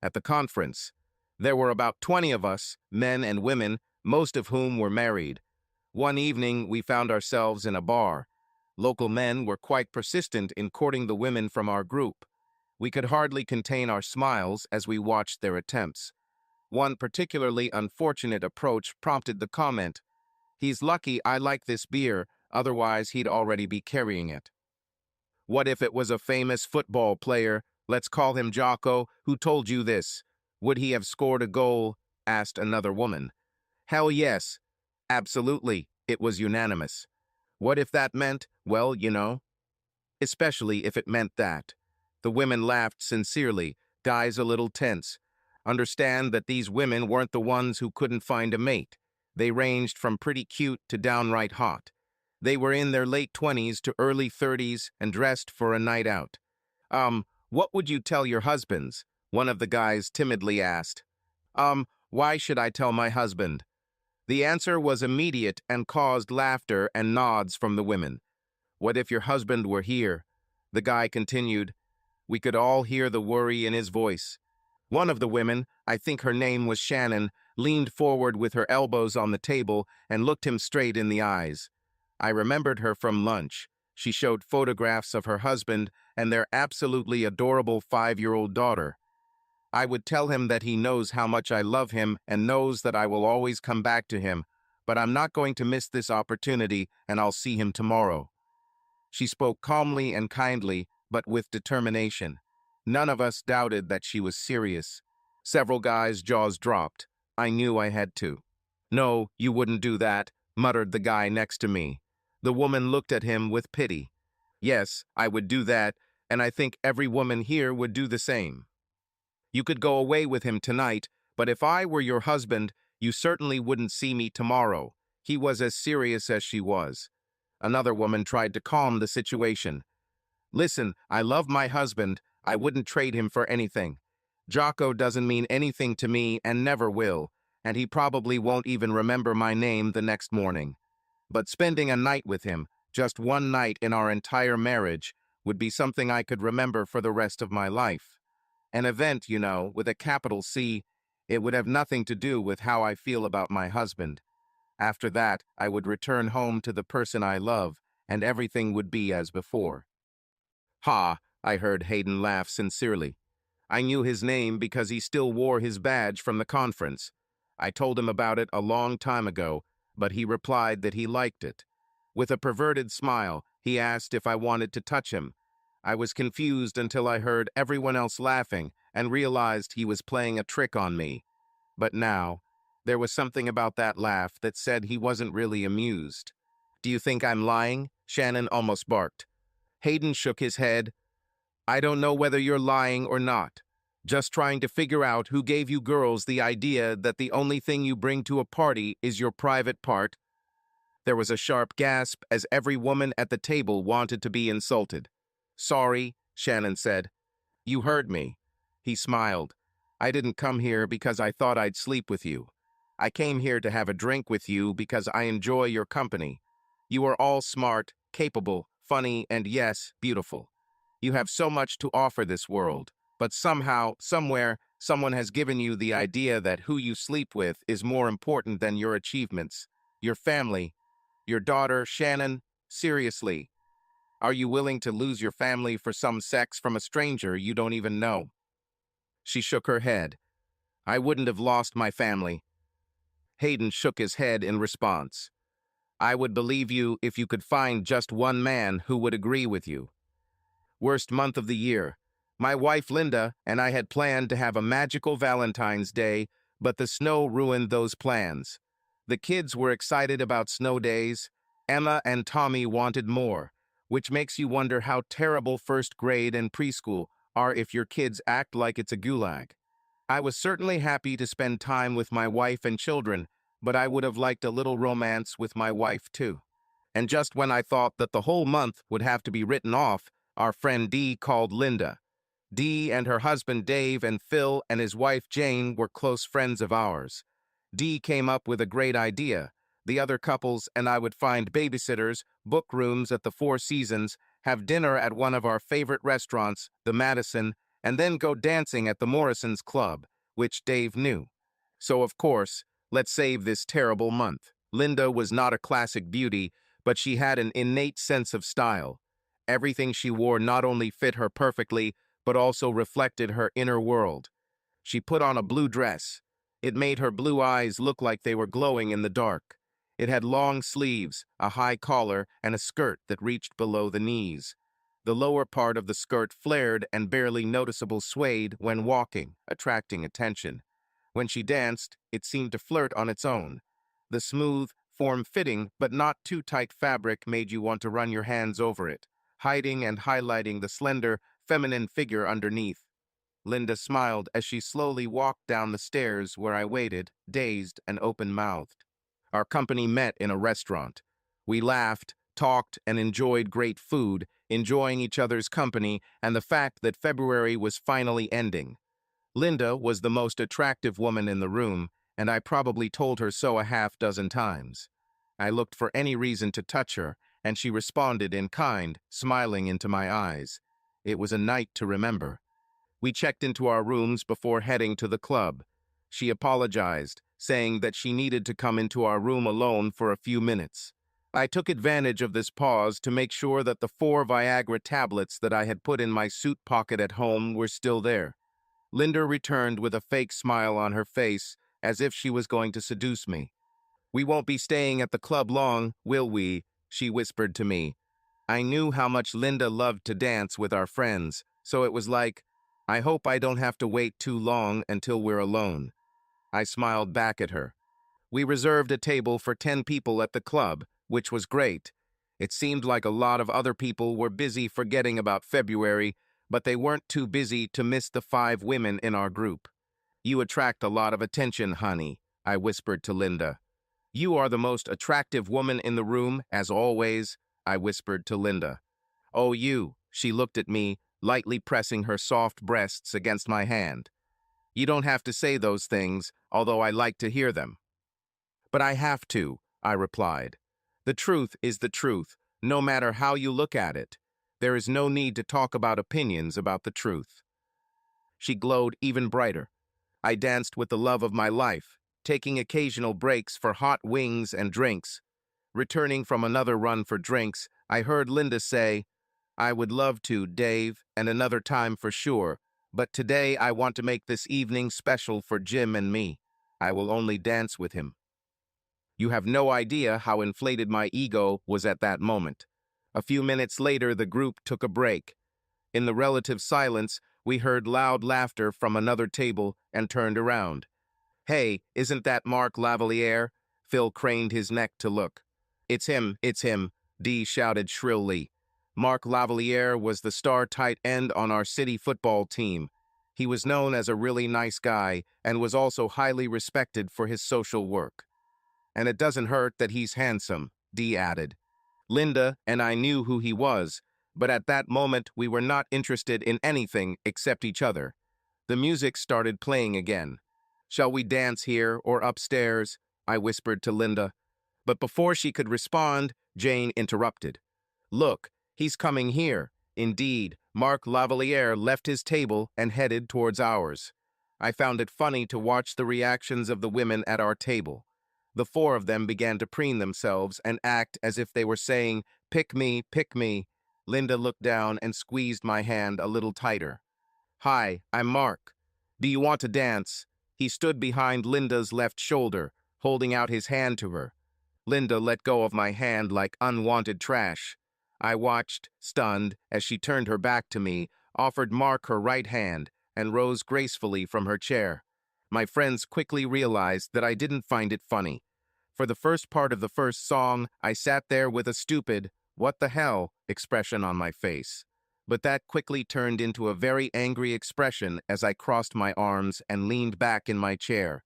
at the conference. There were about 20 of us, men and women, most of whom were married. One evening, we found ourselves in a bar. Local men were quite persistent in courting the women from our group. We could hardly contain our smiles as we watched their attempts. One particularly unfortunate approach prompted the comment, "He's lucky I like this beer, otherwise he'd already be carrying it." What if it was a famous football player, let's call him Jocko, who told you this? Would he have scored a goal? Asked another woman. Hell yes. Absolutely. It was unanimous. What if that meant, well, you know? Especially if it meant that. The women laughed sincerely, guys a little tense. Understand that these women weren't the ones who couldn't find a mate. They ranged from pretty cute to downright hot. They were in their late 20s to early 30s and dressed for a night out. What would you tell your husbands? One of the guys timidly asked. Why should I tell my husband? The answer was immediate and caused laughter and nods from the women. What if your husband were here? The guy continued. We could all hear the worry in his voice. One of the women, I think her name was Shannon, leaned forward with her elbows on the table and looked him straight in the eyes. I remembered her from lunch. She showed photographs of her husband and their absolutely adorable 5-year-old daughter. I would tell him that he knows how much I love him and knows that I will always come back to him, but I'm not going to miss this opportunity and I'll see him tomorrow. She spoke calmly and kindly, but with determination. None of us doubted that she was serious. Several guys' jaws dropped. I knew I had to. No, you wouldn't do that, muttered the guy next to me. The woman looked at him with pity. Yes, I would do that, and I think every woman here would do the same. You could go away with him tonight, but if I were your husband, you certainly wouldn't see me tomorrow. He was as serious as she was. Another woman tried to calm the situation. Listen, I love my husband. I wouldn't trade him for anything. Jocko doesn't mean anything to me and never will, and he probably won't even remember my name the next morning. But spending a night with him, just one night in our entire marriage, would be something I could remember for the rest of my life. An event, you know, with a capital C. It would have nothing to do with how I feel about my husband. After that, I would return home to the person I love, and everything would be as before. Ha, I heard Hayden laugh sincerely. I knew his name because he still wore his badge from the conference. I told him about it a long time ago, but he replied that he liked it. With a perverted smile, he asked if I wanted to touch him. I was confused until I heard everyone else laughing and realized he was playing a trick on me. But now, there was something about that laugh that said he wasn't really amused. Do you think I'm lying? Shannon almost barked. Hayden shook his head. I don't know whether you're lying or not. Just trying to figure out who gave you girls the idea that the only thing you bring to a party is your private part. There was a sharp gasp as every woman at the table wanted to be insulted. Sorry, Shannon said. You heard me. He smiled. I didn't come here because I thought I'd sleep with you. I came here to have a drink with you because I enjoy your company. You are all smart, capable, funny, and yes, beautiful. You have so much to offer this world, but somehow, somewhere, someone has given you the idea that who you sleep with is more important than your achievements, your family, your daughter, Shannon. Seriously, are you willing to lose your family for some sex from a stranger you don't even know? She shook her head. I wouldn't have lost my family. Hayden shook his head in response. I would believe you if you could find just one man who would agree with you. Worst month of the year. My wife Linda and I had planned to have a magical Valentine's Day, but the snow ruined those plans. The kids were excited about snow days. Emma and Tommy wanted more, which makes you wonder how terrible first grade and preschool are if your kids act like it's a gulag. I was certainly happy to spend time with my wife and children, but I would have liked a little romance with my wife too. And just when I thought that the whole month would have to be written off, our friend Dee called Linda. Dee and her husband Dave and Phil and his wife Jane were close friends of ours. Dee came up with a great idea. The other couples and I would find babysitters, book rooms at the Four Seasons, have dinner at one of our favorite restaurants, the Madison, and then go dancing at the Morrisons' club, which Dave knew. So, of course, let's save this terrible month. Linda was not a classic beauty, but she had an innate sense of style. Everything she wore not only fit her perfectly, but also reflected her inner world. She put on a blue dress. It made her blue eyes look like they were glowing in the dark. It had long sleeves, a high collar, and a skirt that reached below the knees. The lower part of the skirt flared and barely noticeable swayed when walking, attracting attention. When she danced, it seemed to flirt on its own. The smooth, form-fitting, but not too tight fabric made you want to run your hands over it, hiding and highlighting the slender, feminine figure underneath. Linda smiled as she slowly walked down the stairs where I waited, dazed and open-mouthed. Our company met in a restaurant. We laughed, talked, and enjoyed great food, enjoying each other's company and the fact that February was finally ending. Linda was the most attractive woman in the room, and I probably told her so a half-dozen times. I looked for any reason to touch her, and she responded in kind, smiling into my eyes. It was a night to remember. We checked into our rooms before heading to the club. She apologized, saying that she needed to come into our room alone for a few minutes. I took advantage of this pause to make sure that the 4 Viagra tablets that I had put in my suit pocket at home were still there. Linda returned with a fake smile on her face, as if she was going to seduce me. "We won't be staying at the club long, will we?" she whispered to me. I knew how much Linda loved to dance with our friends, so it was like, I hope I don't have to wait too long until we're alone. I smiled back at her. We reserved a table for 10 people at the club, which was great. It seemed like a lot of other people were busy forgetting about February, but they weren't too busy to miss the 5 women in our group. "You attract a lot of attention, honey," I whispered to Linda. "You are the most attractive woman in the room, as always," I whispered to Linda. "Oh, you," she looked at me, lightly pressing her soft breasts against my hand. "You don't have to say those things, although I like to hear them." "But I have to," I replied. "The truth is the truth, no matter how you look at it. There is no need to talk about opinions about the truth." She glowed even brighter. I danced with the love of my life, taking occasional breaks for hot wings and drinks. Returning from another run for drinks, I heard Linda say, "I would love to, Dave, and another time for sure, but today I want to make this evening special for Jim and me. I will only dance with him." You have no idea how inflated my ego was at that moment. A few minutes later, the group took a break. In the relative silence, we heard loud laughter from another table and turned around. "Hey, isn't that Mark Lavalier?" Phil craned his neck to look. It's him," Dee shouted shrilly. Mark Lavalier was the star tight end on our city football team. He was known as a really nice guy and was also highly respected for his social work. "And it doesn't hurt that he's handsome," Dee added. Linda and I knew who he was, but at that moment we were not interested in anything except each other. The music started playing again. "Shall we dance here or upstairs?" I whispered to Linda. But before she could respond, Jane interrupted. "Look, he's coming here." Indeed, Mark Lavalier left his table and headed towards ours. I found it funny to watch the reactions of the women at our table. The 4 of them began to preen themselves and act as if they were saying, "Pick me, pick me." Linda looked down and squeezed my hand a little tighter. "Hi, I'm Mark. Do you want to dance?" He stood behind Linda's left shoulder, holding out his hand to her. Linda let go of my hand like unwanted trash. I watched, stunned, as she turned her back to me, offered Mark her right hand, and rose gracefully from her chair. My friends quickly realized that I didn't find it funny. For the first part of the first song, I sat there with a stupid, "what the hell" expression on my face. But that quickly turned into a very angry expression as I crossed my arms and leaned back in my chair.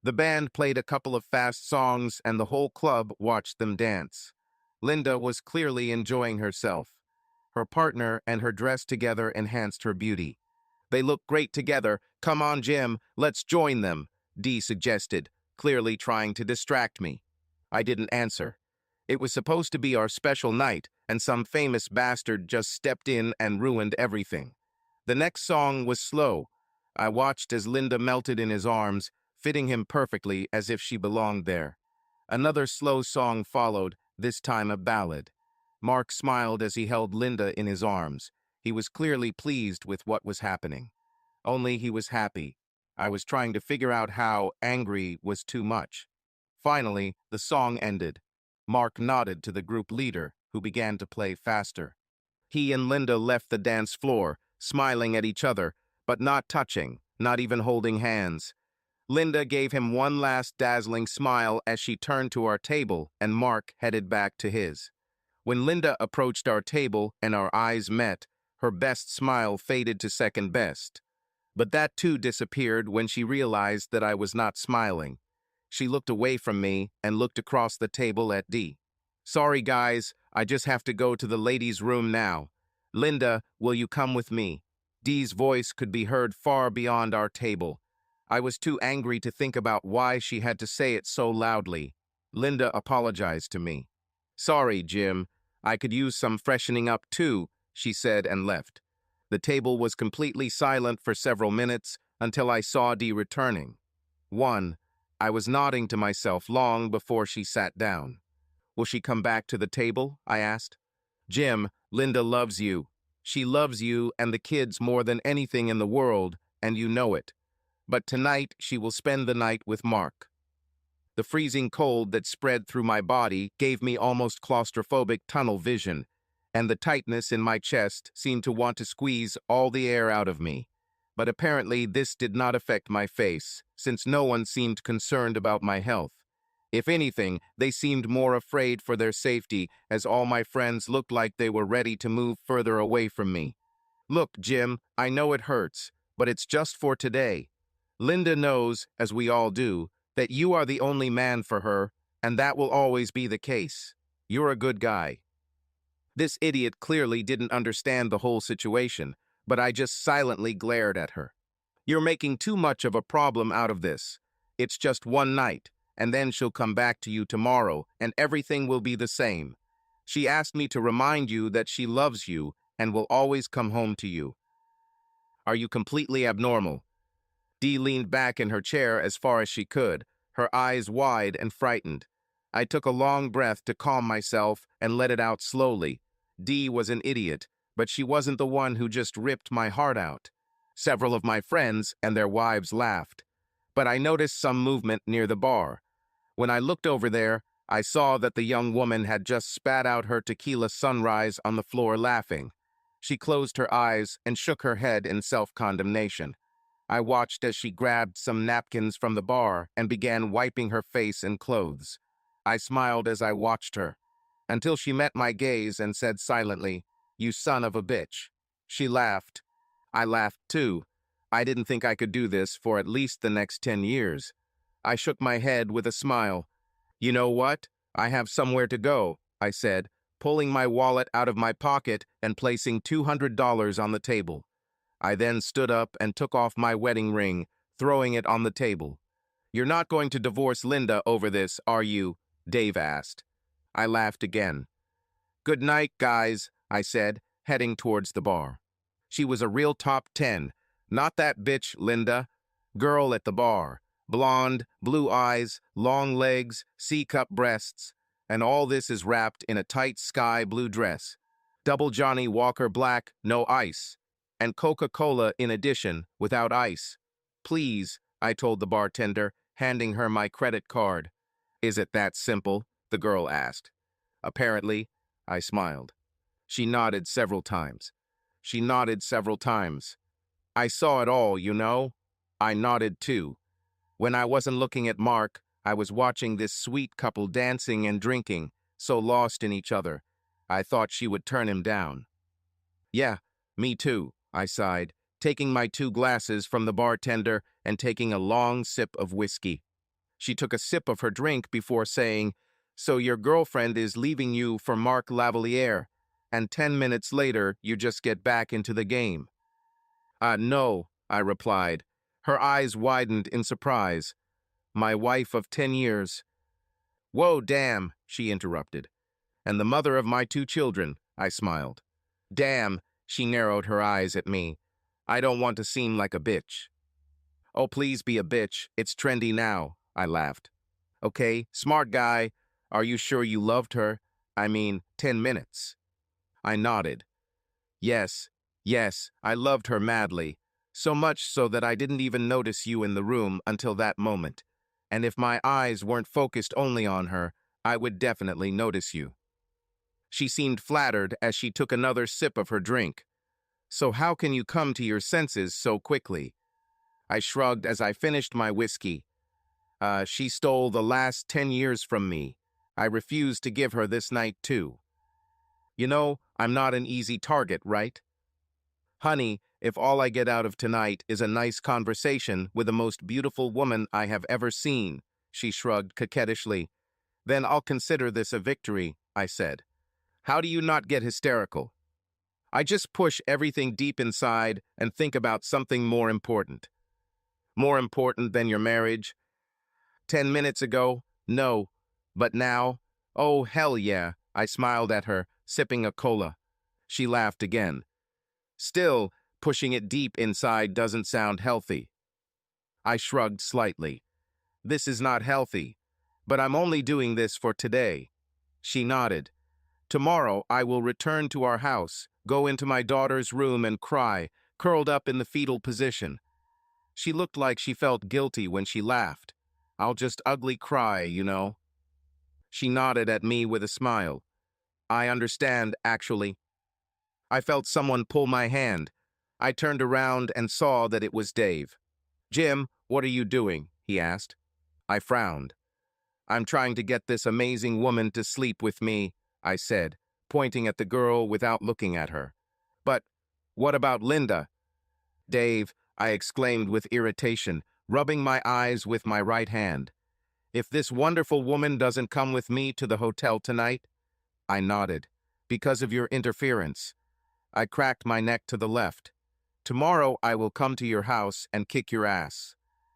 The band played a couple of fast songs and the whole club watched them dance. Linda was clearly enjoying herself. Her partner and her dress together enhanced her beauty. "They look great together. Come on, Jim, let's join them," Dee suggested, clearly trying to distract me. I didn't answer. It was supposed to be our special night, and some famous bastard just stepped in and ruined everything. The next song was slow. I watched as Linda melted in his arms, fitting him perfectly as if she belonged there. Another slow song followed, this time a ballad. Mark smiled as he held Linda in his arms. He was clearly pleased with what was happening. Only he was happy. I was trying to figure out how angry was too much. Finally, the song ended. Mark nodded to the group leader, who began to play faster. He and Linda left the dance floor, smiling at each other, but not touching, not even holding hands. Linda gave him one last dazzling smile as she turned to our table, and Mark headed back to his. When Linda approached our table and our eyes met, her best smile faded to second best. But that too disappeared when she realized that I was not smiling. She looked away from me and looked across the table at Dee. "Sorry, guys, I just have to go to the ladies' room now. Linda, will you come with me?" Dee's voice could be heard far beyond our table. I was too angry to think about why she had to say it so loudly. Linda apologized to me. "Sorry, Jim. I could use some freshening up too," she said and left. The table was completely silent for several minutes until I saw Dee returning. I was nodding to myself long before she sat down. "Will she come back to the table?" I asked. "Jim, Linda loves you. She loves you and the kids more than anything in the world, and you know it. But tonight she will spend the night with Mark." The freezing cold that spread through my body gave me almost claustrophobic tunnel vision, and the tightness in my chest seemed to want to squeeze all the air out of me. But apparently this did not affect my face, since no one seemed concerned about my health. If anything, they seemed more afraid for their safety, as all my friends looked like they were ready to move further away from me. "Look, Jim, I know it hurts, but it's just for today. Linda knows, as we all do, that you are the only man for her, and that will always be the case. You're a good guy." This idiot clearly didn't understand the whole situation, but I just silently glared at her. "You're making too much of a problem out of this. It's just one night, and then she'll come back to you tomorrow, and everything will be the same. She asked me to remind you that she loves you and will always come home to you. Are you completely abnormal?" Dee leaned back in her chair as far as she could, her eyes wide and frightened. I took a long breath to calm myself and let it out slowly. Dee was an idiot, but she wasn't the one who just ripped my heart out. Several of my friends and their wives laughed, but I noticed some movement near the bar. When I looked over there, I saw that the young woman had just spat out her tequila sunrise on the floor laughing. She closed her eyes and shook her head in self-condemnation. I watched as she grabbed some napkins from the bar and began wiping her face and clothes. I smiled as I watched her, until she met my gaze and said silently, "You son of a bitch." She laughed. I laughed too. I didn't think I could do this for at least the next 10 years. I shook my head with a smile. "You know what? I have somewhere to go," I said, pulling my wallet out of my pocket and placing $200 on the table. I then stood up and took off my wedding ring, throwing it on the table. "You're not going to divorce Linda over this, are you?" Dave asked. I laughed again. "Good night, guys," I said, heading towards the bar. She was a real top 10, not that bitch Linda. Girl at the bar. Blonde, blue eyes, long legs, C-cup breasts, and all this is wrapped in a tight sky blue dress. Double Johnny Walker Black, no ice. And Coca-Cola in addition, without ice. "Please," I told the bartender, handing her my credit card. "Is it that simple?" the girl asked. Apparently, I smiled. She nodded several times. She nodded several times. I saw it all, you know. I nodded too. When I wasn't looking at Mark, I was watching this sweet couple dancing and drinking, so lost in each other. I thought she would turn him down. "Yeah, me too," I sighed, taking my 2 glasses from the bartender and taking a long sip of whiskey. She took a sip of her drink before saying, "So your girlfriend is leaving you for Mark Lavalier, and 10 minutes later you just get back into the game." No," I replied. Her eyes widened in surprise. "My wife of 10 years. "Whoa, damn," she interrupted. "And the mother of my 2 children," I smiled. "Damn," she narrowed her eyes at me. I don't want to seem like a bitch. Oh, please be a bitch. It's trendy now, I laughed. Okay, smart guy. Are you sure you loved her? I mean, 10 minutes. I nodded. Yes, yes, I loved her madly. So much so that I didn't even notice you in the room until that moment. And if my eyes weren't focused only on her, I would definitely notice you. She seemed flattered as she took another sip of her drink. So how can you come to your senses so quickly? I shrugged as I finished my whiskey. She stole the last 10 years from me. I refused to give her this night too. You know, I'm not an easy target, right? Honey, if all I get out of tonight is a nice conversation with the most beautiful woman I have ever seen, she shrugged coquettishly, then I'll consider this a victory, I said. How do you not get hysterical? I just push everything deep inside and think about something more important. More important than your marriage? 10 minutes ago? No. But now? Oh, hell yeah, I smiled at her, sipping a cola. She laughed again. Still, pushing it deep inside doesn't sound healthy. I shrugged slightly. This is not healthy, but I'm only doing this for today. She nodded. Tomorrow I will return to our house, go into my daughter's room and cry, curled up in the fetal position. She looked like she felt guilty when she laughed. I'll just ugly cry, you know. She nodded at me with a smile. I understand, actually. I felt someone pull my hand. I turned around and saw that it was Dave. Jim, what are you doing? He asked. I frowned. I'm trying to get this amazing woman to sleep with me, I said, pointing at the girl without looking at her. But what about Linda? Dave, I exclaimed with irritation, rubbing my eyes with my right hand. If this wonderful woman doesn't come with me to the hotel tonight? I nodded. Because of your interference. I cracked my neck to the left. Tomorrow I will come to your house and kick your ass.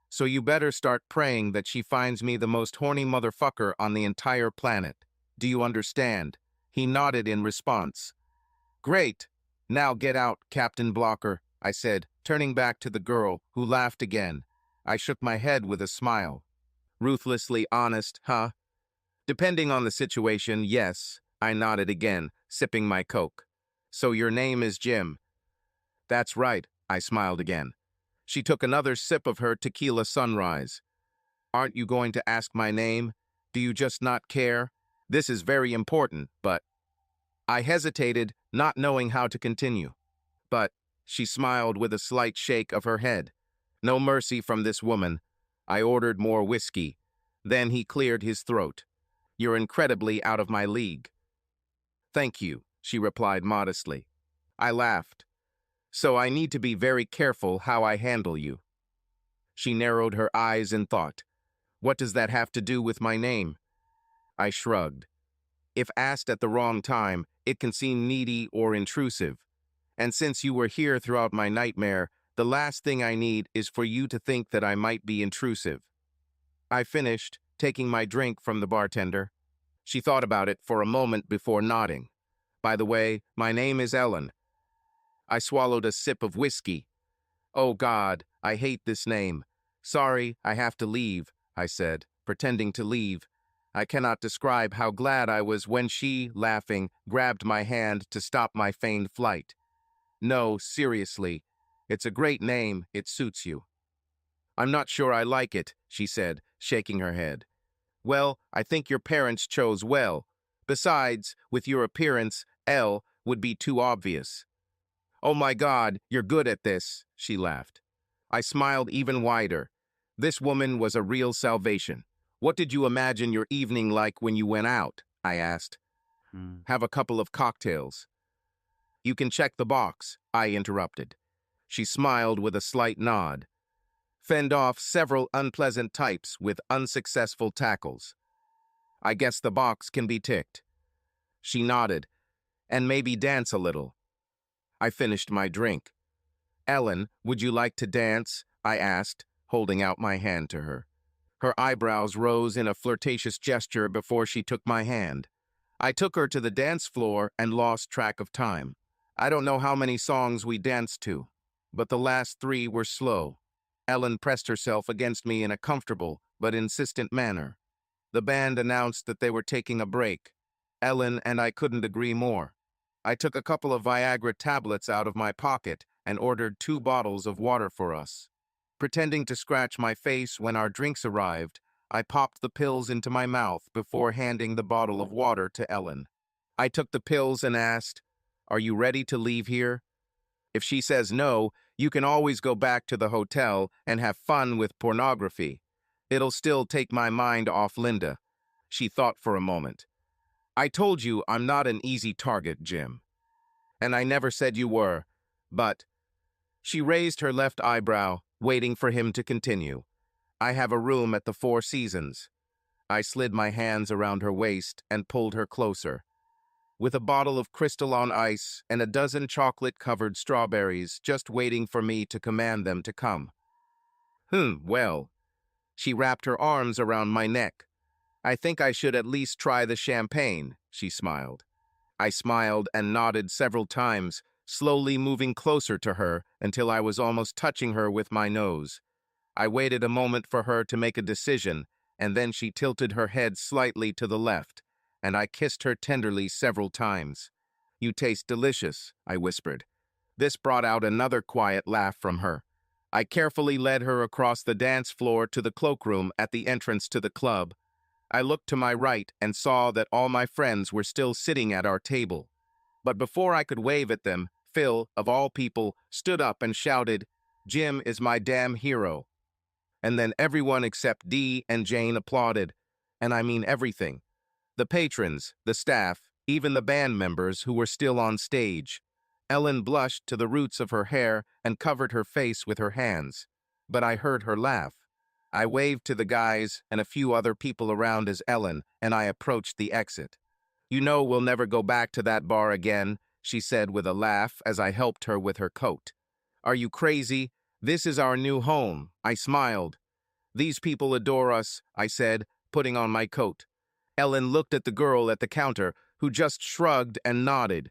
So you better start praying that she finds me the most horny motherfucker on the entire planet. Do you understand? He nodded in response. Great. Now get out, Captain Blocker, I said, turning back to the girl, who laughed again. I shook my head with a smile. Ruthlessly honest, huh? Depending on the situation, yes, I nodded again, sipping my Coke. So your name is Jim. That's right, I smiled again. She took another sip of her tequila sunrise. Aren't you going to ask my name? Do you just not care? This is very important, but... I hesitated, not knowing how to continue. But she smiled with a slight shake of her head. No mercy from this woman. I ordered more whiskey. Then he cleared his throat. You're incredibly out of my league. Thank you, she replied modestly. I laughed. So I need to be very careful how I handle you. She narrowed her eyes in thought. What does that have to do with my name? I shrugged. If asked at the wrong time, it can seem needy or intrusive. And since you were here throughout my nightmare, the last thing I need is for you to think that I might be intrusive. I finished, taking my drink from the bartender. She thought about it for a moment before nodding. By the way, my name is Ellen. I swallowed a sip of whiskey. Oh God, I hate this name. Sorry, I have to leave, I said, pretending to leave. I cannot describe how glad I was when she, laughing, grabbed my hand to stop my feigned flight. No, seriously. It's a great name, it suits you. I'm not sure I like it, she said, shaking her head. Well, I think your parents chose well. Besides, with your appearance, L would be too obvious. Oh my God, you're good at this, she laughed. I smiled even wider. This woman was a real salvation. What did you imagine your evening like when you went out? I asked. Have a couple of cocktails. You can check the box, I interrupted. She smiled with a slight nod. Fend off several unpleasant types with unsuccessful tackles. I guess the box can be ticked. She nodded. And maybe dance a little. I finished my drink. Ellen, would you like to dance? I asked, holding out my hand to her. Her eyebrows rose in a flirtatious gesture before she took my hand. I took her to the dance floor and lost track of time. I don't know how many songs we danced to. but the last three were slow. Ellen pressed herself against me in a comfortable but insistent manner. The band announced that they were taking a break. Ellen and I couldn't agree more. I took a couple of Viagra tablets out of my pocket and ordered 2 bottles of water for us. Pretending to scratch my face when our drinks arrived, I popped the pills into my mouth before handing the bottle of water to Ellen. I took the pills and asked, "Are you ready to leave here? If she says no, you can always go back to the hotel and have fun with pornography. It'll still take my mind off Linda." She thought for a moment. "I told you I'm not an easy target, Jim. And I never said you were, but..." She raised her left eyebrow, waiting for him to continue. "I have a room at the Four Seasons." I slid my hands around her waist and pulled her closer. "With a bottle of Crystal on ice and a dozen chocolate-covered strawberries just waiting for me to command them to come." Well." She wrapped her arms around my neck. "I think I should at least try the champagne," she smiled. I smiled and nodded several times, slowly moving closer to her until I was almost touching her with my nose. I waited a moment for her to make a decision, and then she tilted her head slightly to the left, and I kissed her tenderly several times. "You taste delicious," I whispered. This brought out another quiet laugh from her. I carefully led her across the dance floor to the cloakroom at the entrance to the club. I looked to my right and saw that all my friends were still sitting at our table. But before I could wave at them, Phil, of all people, stood up and shouted, "Jim is my damn hero." And then everyone except Dee and Jane applauded. And I mean everything. The patrons, the staff, even the band members who were still on stage. Ellen blushed to the roots of her hair and covered her face with her hands. But I heard her laugh. I waved to the guys and a few other people around as Ellen, and I approached the exit. "You know we'll never go back to that bar again," she said with a laugh as I helped her with her coat. "Are you crazy? This is our new home." I smiled. "These people adore us," I said, putting on my coat. Ellen looked at the girl at the counter, who just shrugged and nodded.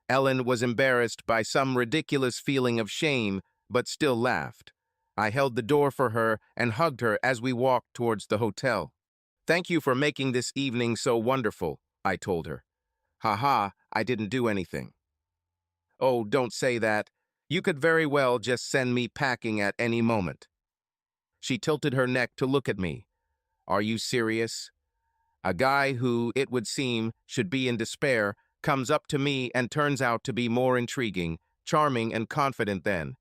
Ellen was embarrassed by some ridiculous feeling of shame, but still laughed. I held the door for her and hugged her as we walked towards the hotel. "Thank you for making this evening so wonderful," I told her. "Haha, I didn't do anything." "Oh, don't say that. You could very well just send me packing at any moment." She tilted her neck to look at me. "Are you serious?" A guy who, it would seem, should be in despair comes up to me and turns out to be more intriguing, charming, and confident than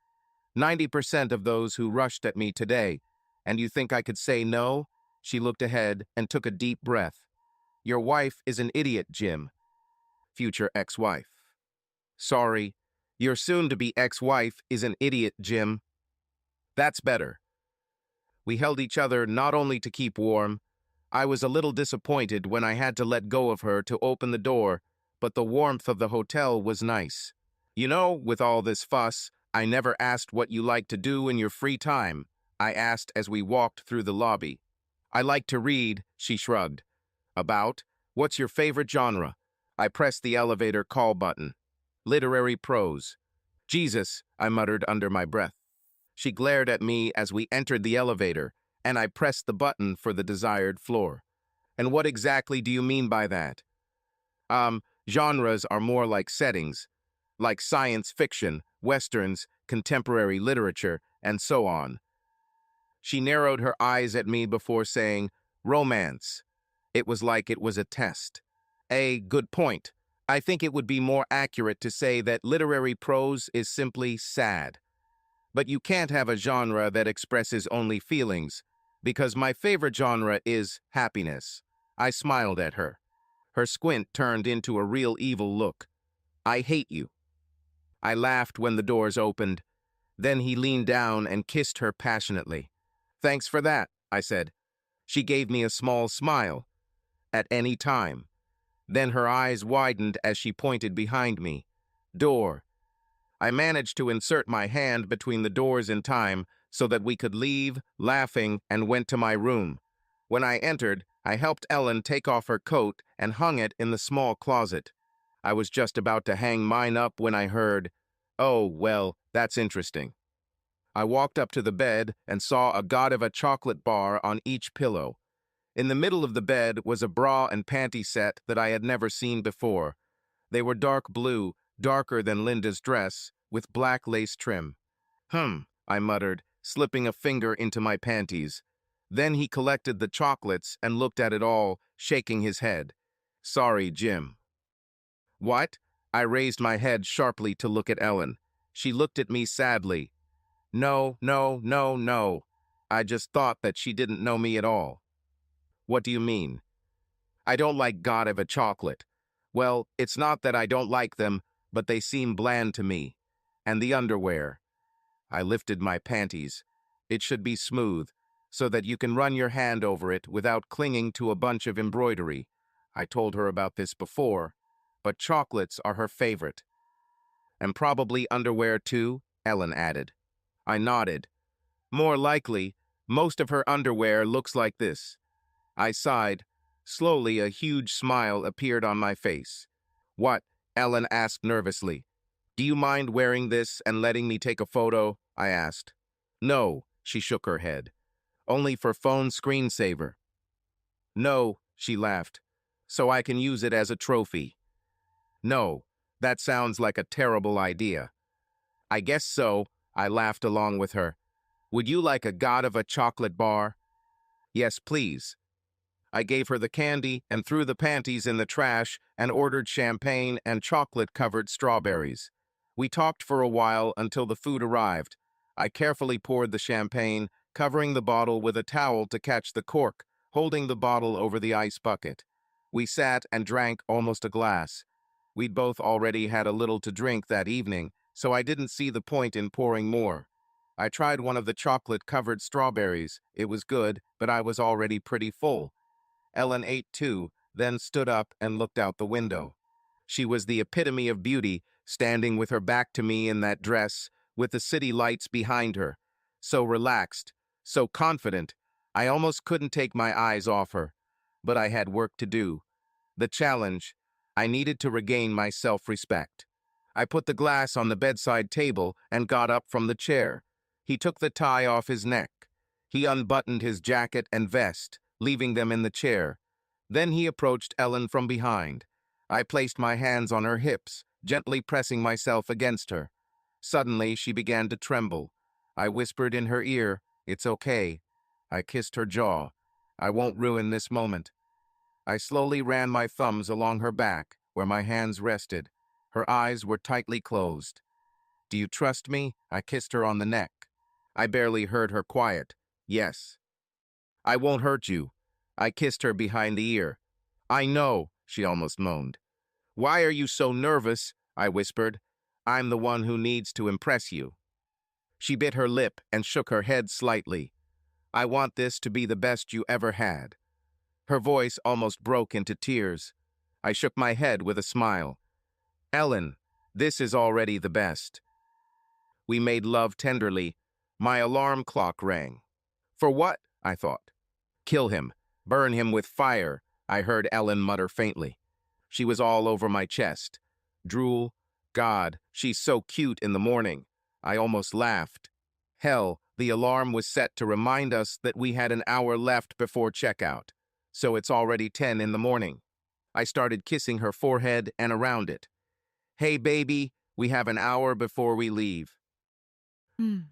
90% of those who rushed at me today. And you think I could say no? She looked ahead and took a deep breath. "Your wife is an idiot, Jim." Future ex-wife. "Sorry, your soon-to-be ex-wife is an idiot, Jim." That's better. We held each other not only to keep warm. I was a little disappointed when I had to let go of her to open the door, but the warmth of the hotel was nice. "You know, with all this fuss, I never asked what you like to do in your free time," I asked as we walked through the lobby. "I like to read," she shrugged. "About? What's your favorite genre?" I pressed the elevator call button. "Literary prose." "Jesus," I muttered under my breath. She glared at me as we entered the elevator, and I pressed the button for the desired floor. "And what exactly do you mean by that?" Genres are more like settings, like science fiction, westerns, contemporary literature, and so on." She narrowed her eyes at me before saying, "Romance." It was like it was a test. Good point. I think it would be more accurate to say that literary prose is simply sad. But you can't have a genre that expresses only feelings, because my favorite genre is happiness. I smiled at her. Her squint turned into a real evil look. "I hate you." I laughed when the doors opened. Then he leaned down and kissed her passionately. "Thanks for that," I said. She gave me a small smile. "At any time." Then her eyes widened as she pointed behind me. "Door." I managed to insert my hand between the doors in time so that we could leave, laughing, and went to my room. When I entered, I helped Ellen take off her coat and hung it in the small closet. I was just about to hang mine up when I heard, "Oh, well, that's interesting." I walked up to the bed and saw a god of a chocolate bar on each pillow. In the middle of the bed was a bra and panty set that I had never seen before. They were dark blue, darker than Linda's dress, with black lace trim. I muttered, slipping a finger into my panties. Then he collected the chocolates and looked at it all, shaking his head. Sorry, Jim. What? I raised my head sharply to look at Ellen. She looked at me sadly. No, no, no, no. I just thought that she didn't know me at all. What do you mean? I don't like God of a chocolate. Well, it's not that I don't like them, but they seem bland to me. And the underwear. I lifted my panties. It should be smooth, so that you can run your hand over it without clinging to a bunch of embroidery. I told her about this before, but chocolates are her favorite. And probably underwear too, Ellen added. I nodded. More likely, most of her underwear looks like this. I sighed. Slowly, a huge smile appeared on my face. What? Ellen asked nervously. Do you mind wearing this and letting me take a photo? I asked. No, she shook her head. Only for phone screensaver. No, she laughed. So I can use it as a trophy. No, that sounds like a terrible idea. I guess so, I laughed along with her. Would you like a god of a chocolate bar? Yes, please. I gave her the candy and threw the panties in the trash and ordered champagne and chocolate-covered strawberries. We talked for a while until the food arrived. I carefully poured the champagne, covering the bottle with a towel to catch the cork, holding the bottle over the ice bucket. We sat and drank almost a glass. We'd both already had a little to drink that evening, so I didn't see the point in pouring more. I tried one of the chocolate-covered strawberries. It was good, but I was already pretty full. Ellen ate too, then stood up and looked out the window. She was the epitome of beauty, standing with her back to me in that dress, with the city lights behind her. So relaxed, so confident, I almost couldn't take my eyes off her. But I had work to do. The challenge, I needed to regain my self-respect. I put the glass on the bedside table and got up from the chair. He took the tie off his neck. He unbuttoned his jacket and vest, leaving them in the chair. Then he approached Ellen from behind. I placed my hands on her hips, gently pressing myself against her. Suddenly, she began to tremble. I whispered in her ear, "It's okay." I kissed her jaw. "I won't ruin this moment." I slowly ran my thumbs along her back, where my hands rested. Her eyes were tightly closed. "Do you trust me?" I kissed her on the neck. I barely heard her quiet. "Yes." "I won't hurt you." I kissed her behind the ear. "I know," she almost moaned. "Why are you so nervous?" I whispered. "I'm the one who needs to impress you." She bit her lip and shook her head slightly. "I want this to be the best you ever had." Her voice almost broke into tears. I shook my head with a smile. "Ellen, this is already the best." We made love tenderly. My alarm clock rang. For what? I thought. Kill him. Burn him with fire, I heard Ellen mutter faintly. She was all over my chest. Drool. God, she's so cute in the morning. I almost laughed. Hell, the alarm was set to remind us that we had an hour left before checkout. So it's already 10 in the morning. I started kissing her forehead and around it. "Hey, baby, we have an hour before we leave."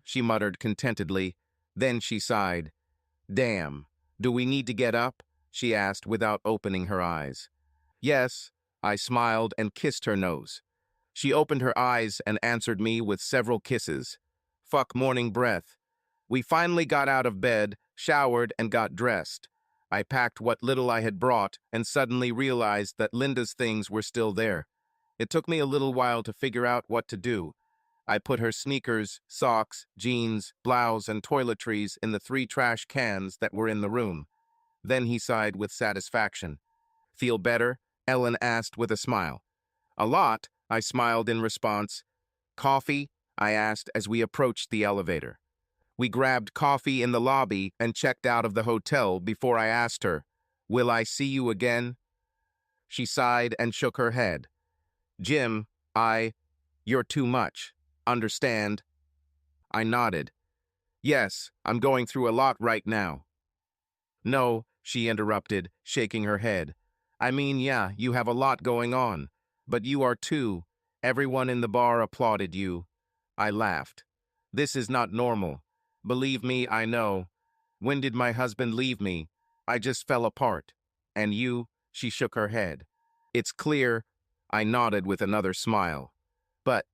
She muttered contentedly. Then she sighed. "Damn. Do we need to get up?" she asked without opening her eyes. "Yes." I smiled and kissed her nose. She opened her eyes and answered me with several kisses. Fuck morning breath. We finally got out of bed, showered, and got dressed. I packed what little I had brought and suddenly realized that Linda's things were still there. It took me a little while to figure out what to do. I put her sneakers, socks, jeans, blouse, and toiletries in the 3 trash cans that were in the room. Then he sighed with satisfaction. "Feel better?" Ellen asked with a smile. "A lot," I smiled in response. "Coffee?" I asked as we approached the elevator. We grabbed coffee in the lobby and checked out of the hotel before I asked her, "Will I see you again?" She sighed and shook her head. "Jim, you're too much. Understand?" I nodded. Yes, I'm going through a lot right now. No, she interrupted, shaking her head. I mean, yeah, you have a lot going on. But you are too. Everyone in the bar applauded you. I laughed. This is not normal. Believe me, I know. When did my husband leave me? I just fell apart. And you? She shook her head. It's clear. I nodded with another smile. But,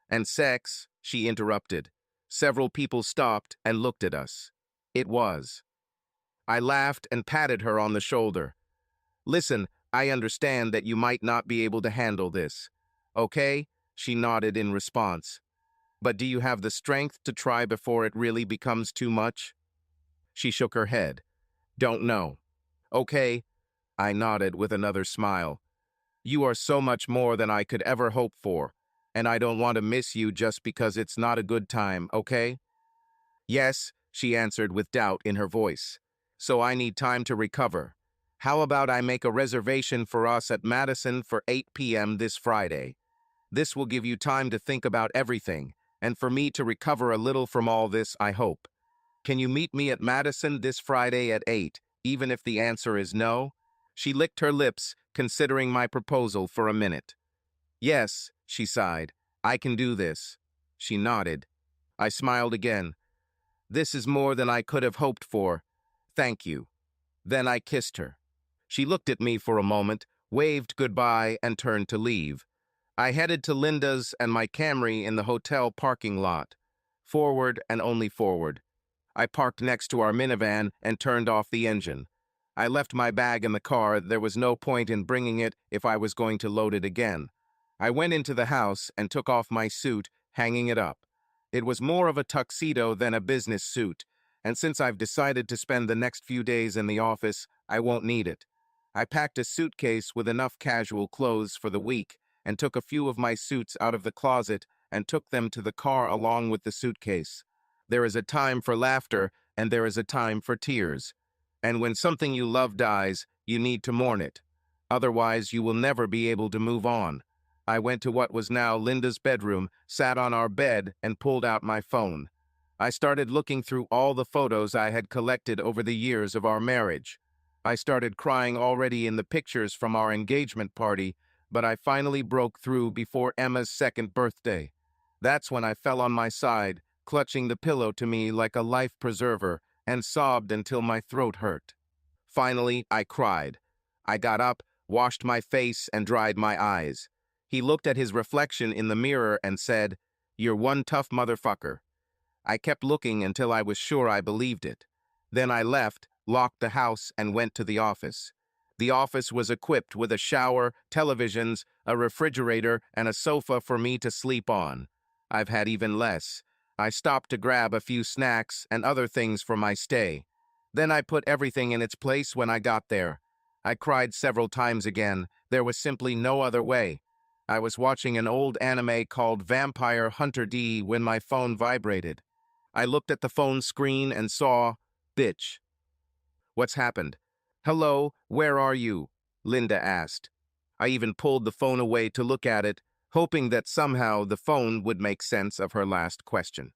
and sex, she interrupted. Several people stopped and looked at us. It was. I laughed and patted her on the shoulder. Listen, I understand that you might not be able to handle this. Okay? She nodded in response. But do you have the strength to try before it really becomes too much? She shook her head. Don't know. Okay, I nodded with another smile. You are so much more than I could ever hope for, and I don't want to miss you just because it's not a good time, okay? Yes, she answered with doubt in her voice. So I need time to recover. How about I make a reservation for us at Madison for 8 p.m. this Friday? This will give you time to think about everything, and for me to recover a little from all this, I hope. Can you meet me at Madison this Friday at 8, even if the answer is no? She licked her lips, considering my proposal for a minute. Yes, she sighed. I can do this. She nodded. I smiled again. This is more than I could have hoped for. Thank you. Then I kissed her. She looked at me for a moment, waved goodbye, and turned to leave. I headed to Linda's and my Camry in the hotel parking lot. Forward and only forward. I parked next to our minivan and turned off the engine. I left my bag in the car. There was no point in bringing it if I was going to load it again. I went into the house and took off my suit, hanging it up. It was more of a tuxedo than a business suit, and since I've decided to spend the next few days in the office, I won't need it. I packed a suitcase with enough casual clothes for the week and took a few of my suits out of the closet and took them to the car along with the suitcase. There is a time for laughter, and there is a time for tears. And when something you love dies, you need to mourn it. Otherwise, you will never be able to move on. I went to what was now Linda's bedroom, sat on our bed, and pulled out my phone. I started looking through all the photos I had collected over the years of our marriage. I started crying already in the pictures from our engagement party, but I finally broke through before Emma's second birthday. That's when I fell on my side, clutching the pillow to me like a life preserver, and sobbed until my throat hurt. Finally, I cried. I got up, washed my face, and dried my eyes. He looked at his reflection in the mirror and said, "You're one tough motherfucker." I kept looking until I was sure I believed it. Then I left, locked the house, and went to the office. The office was equipped with a shower, televisions, a refrigerator, and a sofa for me to sleep on. I've had even less. I stopped to grab a few snacks and other things for my stay. Then I put everything in its place when I got there. I cried several times again. There was simply no other way. I was watching an old anime called Vampire Hunter D when my phone vibrated. I looked at the phone screen and saw, "Bitch." What's happened? "Hello, where are you?" Linda asked. I even pulled the phone away to look at it, hoping that somehow the phone would make sense of her last question.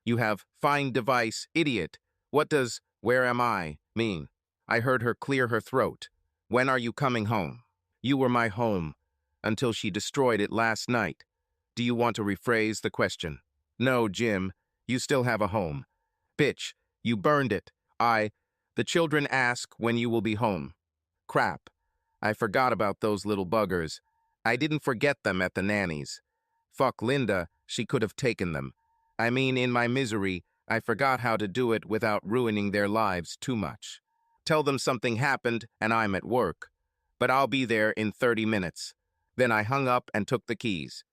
"You have find device, idiot. What does 'where am I' mean?" I heard her clear her throat. "When are you coming home?" "You were my home, until she destroyed it last night." Do you want to rephrase the question? "No, Jim, you still have a home." "Bitch, you burned it." The children ask when you will be home." "Crap. I forgot about those little buggers. I didn't forget them at the nanny's." "Fuck Linda, she could have taken them. I mean, in my misery, I forgot how to do it without ruining their lives too much. Tell them something happened and I'm at work. But I'll be there in 30 minutes. Then I hung up and took the keys.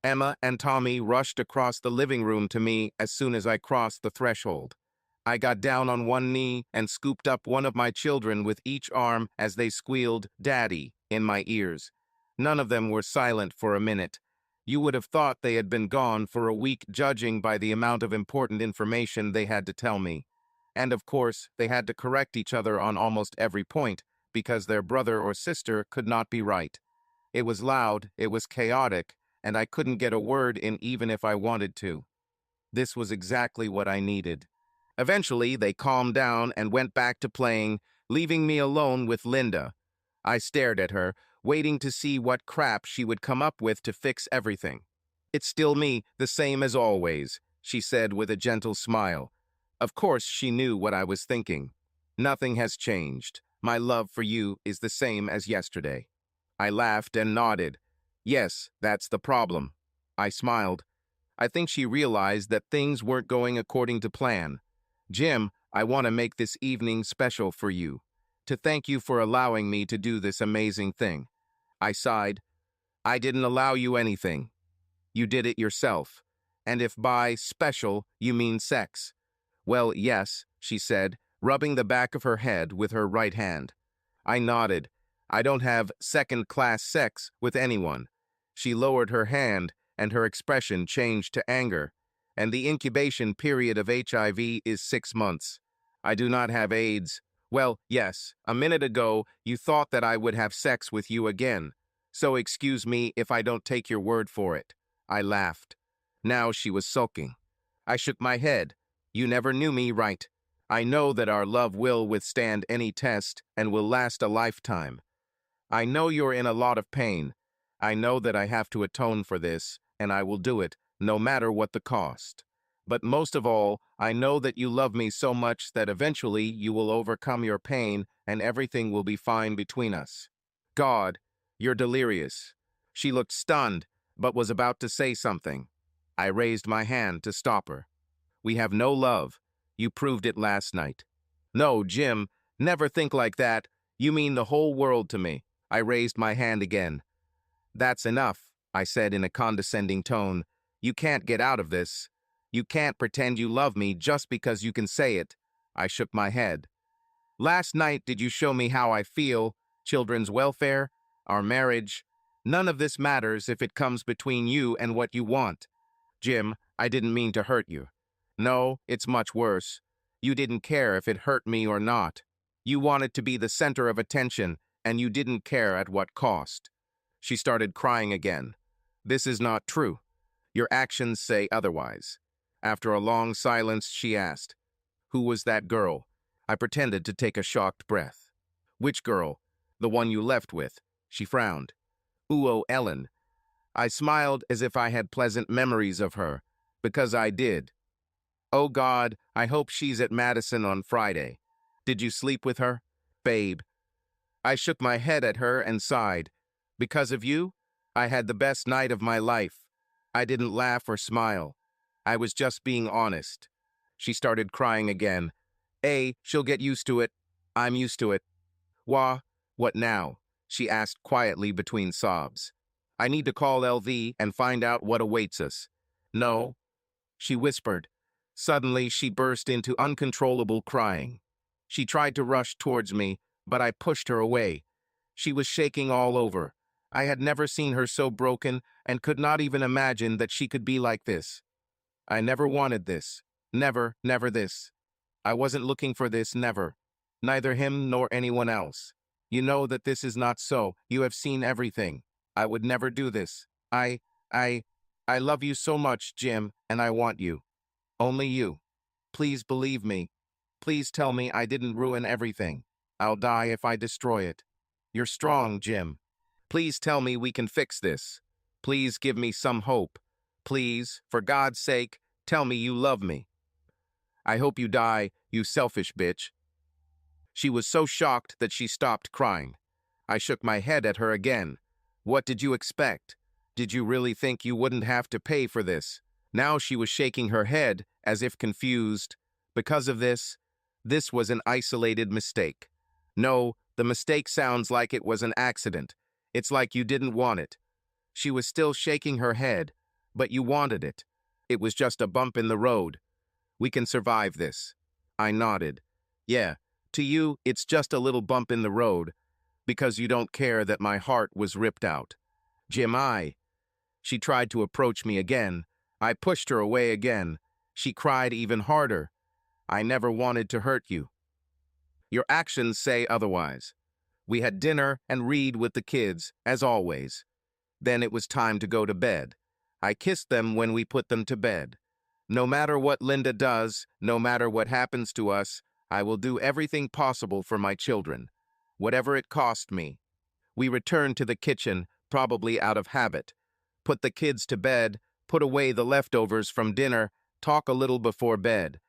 Emma and Tommy rushed across the living room to me as soon as I crossed the threshold. I got down on one knee and scooped up one of my children with each arm as they squealed, "Daddy," in my ears. None of them were silent for a minute. You would have thought they had been gone for a week, judging by the amount of important information they had to tell me. And of course, they had to correct each other on almost every point, because their brother or sister could not be right. It was loud, it was chaotic, and I couldn't get a word in even if I wanted to. This was exactly what I needed. Eventually, they calmed down and went back to playing, leaving me alone with Linda. I stared at her, waiting to see what crap she would come up with to fix everything. "It's still me, the same as always," she said with a gentle smile. Of course, she knew what I was thinking. "Nothing has changed. My love for you is the same as yesterday." I laughed and nodded. "Yes, that's the problem." I smiled. I think she realized that things weren't going according to plan. "Jim, I want to make this evening special for you. To thank you for allowing me to do this amazing thing." I sighed. "I didn't allow you anything. You did it yourself. And if by special you mean sex." "Well, yes," she said, rubbing the back of her head with her right hand. I nodded. "I don't have second-class sex with anyone." She lowered her hand, and her expression changed to anger. "And the incubation period of HIV is 6 months. I do not have AIDS. Well, yes, a minute ago you thought that I would have sex with you again. So excuse me if I don't take your word for it." I laughed. Now she was sulking. I shook my head. "You never knew me right. I know that our love will withstand any test and will last a lifetime. I know you're in a lot of pain. I know that I have to atone for this, and I will do it, no matter what the cost. But most of all, I know that you love me so much that eventually you will overcome your pain and everything will be fine between us." "God, you're delirious." She looked stunned, but was about to say something. I raised my hand to stop her. "We have no love. You proved it last night." "No, Jim, never think like that. You mean the whole world to me." I raised my hand again. "That's enough," I said in a condescending tone. "You can't get out of this. You can't pretend you love me just because you can say it." I shook my head. "Last night did you show me how I feel, children's welfare, our marriage? None of this matters if it comes between you and what you want. Jim, I didn't mean to hurt you. No, it's much worse. You didn't care if it hurt me or not. You wanted to be the center of attention, and you didn't care at what cost." She started crying again. "This is not true. Your actions say otherwise." After a long silence, she asked, "Who was that girl?" I pretended to take a shocked breath. "Which girl?" "The one you left with." She frowned. Ellen." I smiled as if I had pleasant memories of her, because I did. "Oh God, I hope she's at Madison on Friday. Did you sleep with her?" "Babe." I shook my head at her and sighed. "Because of you? I had the best night of my life." I didn't laugh or smile. I was just being honest. She started crying again. She'll get used to it. I'm used to it." What now?" she asked quietly between sobs. "I need to call LV and find out what awaits us." "No," she whispered. Suddenly, she burst into uncontrollable crying. She tried to rush towards me, but I pushed her away. She was shaking all over. I had never seen her so broken and could not even imagine that she could be like this. "I never wanted this. Never, never this. I wasn't looking for this, never. Neither him nor anyone else. You know that this is not so. You have seen everything. I would never do this. I I love you so much, Jim, and I want you. Only you. Please believe me. Please tell me I didn't ruin everything. I'll die if I destroy it. You're strong, Jim. Please tell me we can fix this. Please give me some hope. Please, for God's sake, tell me you love me." "I hope you die, you selfish bitch." She was so shocked that she stopped crying. I shook my head at her again. "What did you expect? Did you really think you wouldn't have to pay for this?" Now she was shaking her head, as if confused. "Because of this? This was an isolated mistake." "No, the mistake sounds like it was an accident. It's like you didn't want it." She was still shaking her head. "But you wanted it. It was just a bump in the road. We can survive this." I nodded. "Yeah, to you, it's just a little bump in the road, because you don't care that my heart was ripped out." "Jim, She tried to approach me again. I pushed her away again. She cried even harder. "I never wanted to hurt you. Your actions say otherwise." We had dinner and read with the kids, as always. Then it was time to go to bed. I kissed them when we put them to bed. No matter what Linda does, no matter what happens to us, I will do everything possible for my children, whatever it cost me. We returned to the kitchen, probably out of habit. Put the kids to bed, put away the leftovers from dinner, talk a little before bed.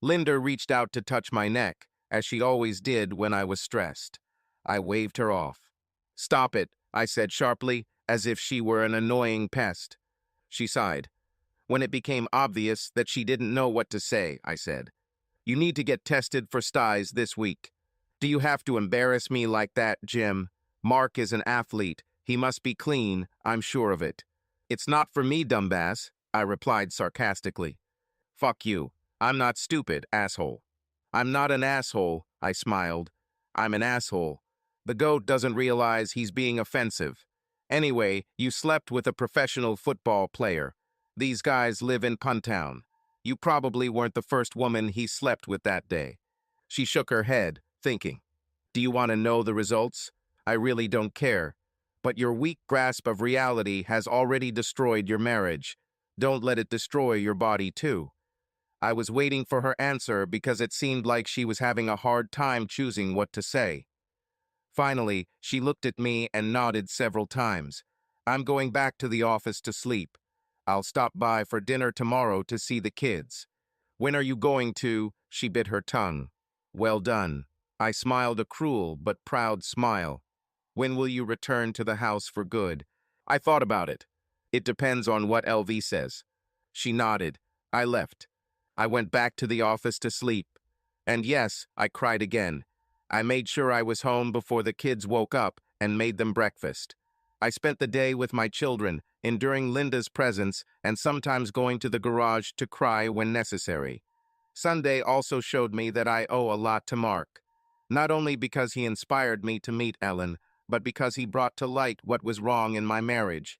Linda reached out to touch my neck, as she always did when I was stressed. I waved her off. "Stop it," I said sharply, as if she were an annoying pest. She sighed. When it became obvious that she didn't know what to say, I said, "You need to get tested for styes this week." "Do you have to embarrass me like that, Jim? Mark is an athlete. He must be clean, I'm sure of it." "It's not for me, dumbass," I replied sarcastically. "Fuck you. I'm not stupid, asshole." "I'm not an asshole," I smiled. "I'm an asshole. The goat doesn't realize he's being offensive. Anyway, you slept with a professional football player. These guys live in Puntown. You probably weren't the first woman he slept with that day." She shook her head, thinking. "Do you want to know the results? I really don't care. But your weak grasp of reality has already destroyed your marriage. Don't let it destroy your body, too." I was waiting for her answer because it seemed like she was having a hard time choosing what to say. Finally, she looked at me and nodded several times. "I'm going back to the office to sleep. I'll stop by for dinner tomorrow to see the kids." "When are you going to?" She bit her tongue. "Well done." I smiled a cruel but proud smile. "When will you return to the house for good?" I thought about it. "It depends on what LV says." She nodded. I left. I went back to the office to sleep. And yes, I cried again. I made sure I was home before the kids woke up and made them breakfast. I spent the day with my children, enduring Linda's presence and sometimes going to the garage to cry when necessary. Sunday also showed me that I owe a lot to Mark. Not only because he inspired me to meet Ellen, but because he brought to light what was wrong in my marriage.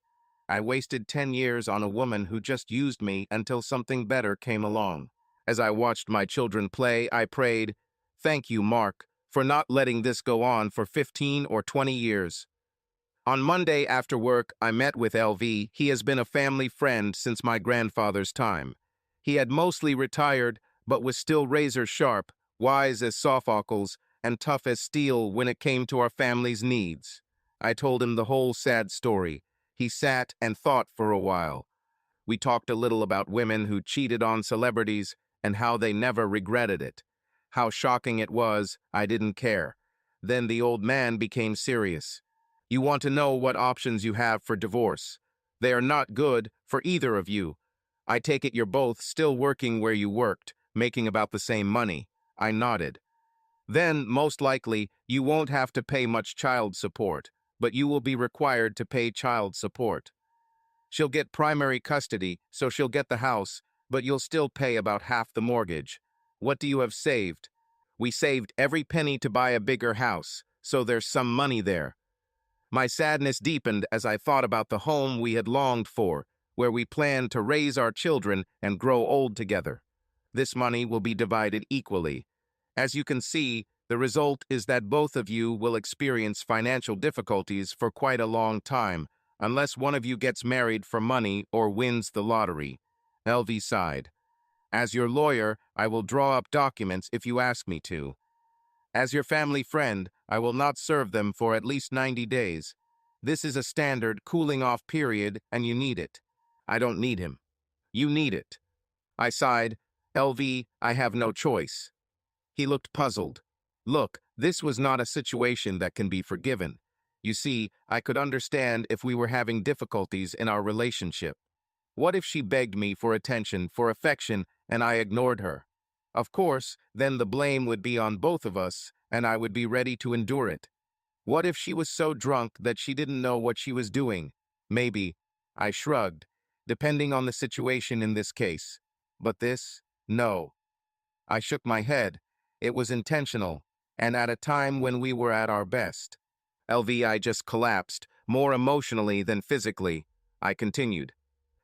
I wasted 10 years on a woman who just used me until something better came along. As I watched my children play, I prayed, "Thank you, Mark, for not letting this go on for 15 or 20 years." On Monday after work, I met with LV. He has been a family friend since my grandfather's time. He had mostly retired, but was still razor sharp, wise as sophocles, and tough as steel when it came to our family's needs. I told him the whole sad story. He sat and thought for a while. We talked a little about women who cheated on celebrities and how they never regretted it. How shocking it was, I didn't care. Then the old man became serious. "You want to know what options you have for divorce. They are not good for either of you. I take it you're both still working where you worked, making about the same money." I nodded. "Then, most likely, you won't have to pay much child support, but you will be required to pay child support. She'll get primary custody, so she'll get the house, but you'll still pay about half the mortgage. What do you have saved?" "We saved every penny to buy a bigger house, so there's some money there." My sadness deepened as I thought about the home we had longed for, where we planned to raise our children and grow old together. This money will be divided equally. As you can see, the result is that both of you will experience financial difficulties for quite a long time, unless one of you gets married for money or wins the lottery. LV sighed. "As your lawyer, I will draw up documents if you ask me to. As your family friend, I will not serve them for at least 90 days. This is a standard cooling-off period, and you need it." "I don't need him." "You need it." I sighed. "LV, I have no choice." He looked puzzled. "Look, this was not a situation that can be forgiven. You see, I could understand if we were having difficulties in our relationship. What if she begged me for attention, for affection, and I ignored her? Of course, then the blame would be on both of us, and I would be ready to endure it. What if she was so drunk that she didn't know what she was doing? Maybe." I shrugged, "depending on the situation in this case. But this? No." I shook my head. It was intentional, and at a time when we were at our best. LV, I just collapsed, more emotionally than physically. I continued.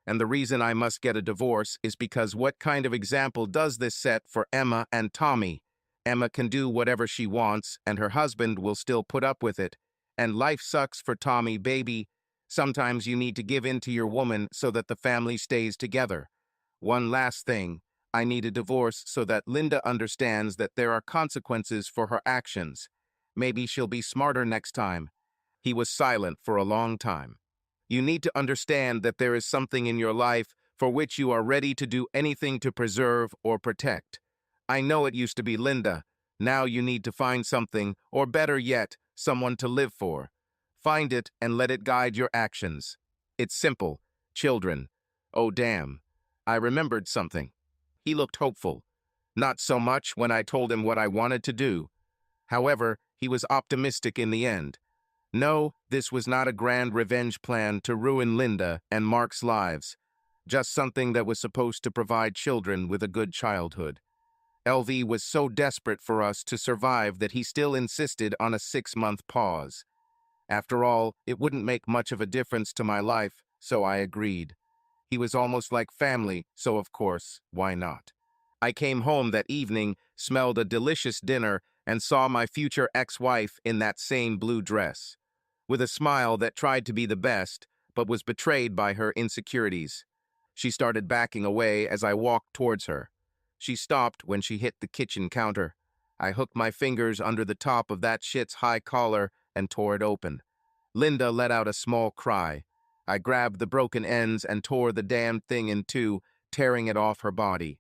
"And the reason I must get a divorce is because what kind of example does this set for Emma and Tommy? Emma can do whatever she wants, and her husband will still put up with it. And life sucks for Tommy, baby. Sometimes you need to give in to your woman so that the family stays together. One last thing. I need a divorce so that Linda understands that there are consequences for her actions. Maybe she'll be smarter next time. He was silent for a long time. You need to understand that there is something in your life for which you are ready to do anything to preserve or protect. I know it used to be Linda. Now you need to find something, or better yet, someone to live for. Find it and let it guide your actions. It's simple. Children. Oh, damn. I remembered something. He looked hopeful. Not so much when I told him what I wanted to do. However, he was optimistic in the end. No, this was not a grand revenge plan to ruin Linda and Mark's lives. Just something that was supposed to provide children with a good childhood. LV was so desperate for us to survive that he still insisted on a 6-month pause. After all, it wouldn't make much of a difference to my life, so I agreed. He was almost like family, so of course, why not? I came home that evening, smelled a delicious dinner, and saw my future ex-wife in that same blue dress, with a smile that tried to be the best, but was betrayed by her insecurities. She started backing away as I walked towards her. She stopped when she hit the kitchen counter. I hooked my fingers under the top of that shit's high collar and tore it open. Linda let out a small cry. I grabbed the broken ends and tore the damned thing in two, tearing it off her body.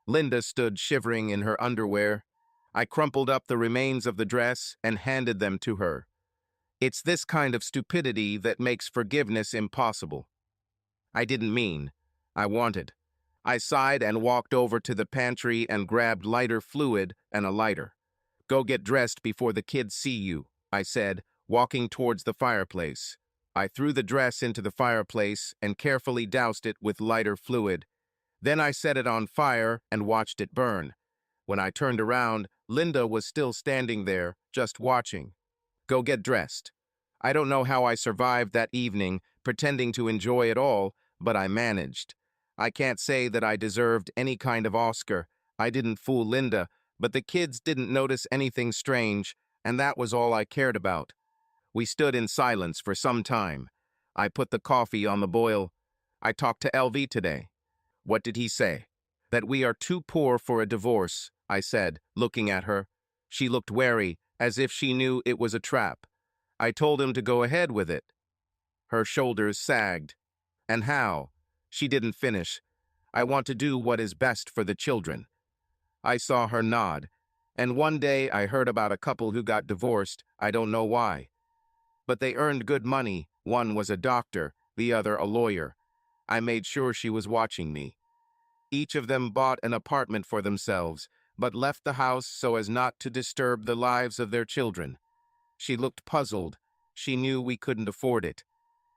Linda stood shivering in her underwear. I crumpled up the remains of the dress and handed them to her. It's this kind of stupidity that makes forgiveness impossible. I didn't mean. I wanted. I sighed and walked over to the pantry and grabbed lighter fluid and a lighter. Go get dressed before the kids see you, I said, walking towards the fireplace. I threw the dress into the fireplace and carefully doused it with lighter fluid. Then I set it on fire and watched it burn. When I turned around, Linda was still standing there, just watching. Go get dressed. I don't know how I survived that evening, pretending to enjoy it all, but I managed. I can't say that I deserved any kind of Oscar. I didn't fool Linda, but the kids didn't notice anything strange, and that was all I cared about. We stood in silence for some time. I put the coffee on the boil. I talked to LV today. What did he say? That we are too poor for a divorce, I said, looking at her. She looked wary, as if she knew it was a trap. I told him to go ahead with it. Her shoulders sagged. And how? She didn't finish. I want to do what is best for the children. I saw her nod. And one day I heard about a couple who got divorced, I don't know why. But they earned good money. One was a doctor, the other a lawyer. I made sure she was watching me. Each of them bought an apartment for themselves, but left the house so as not to disturb the lives of their children. She looked puzzled. She knew we couldn't afford it.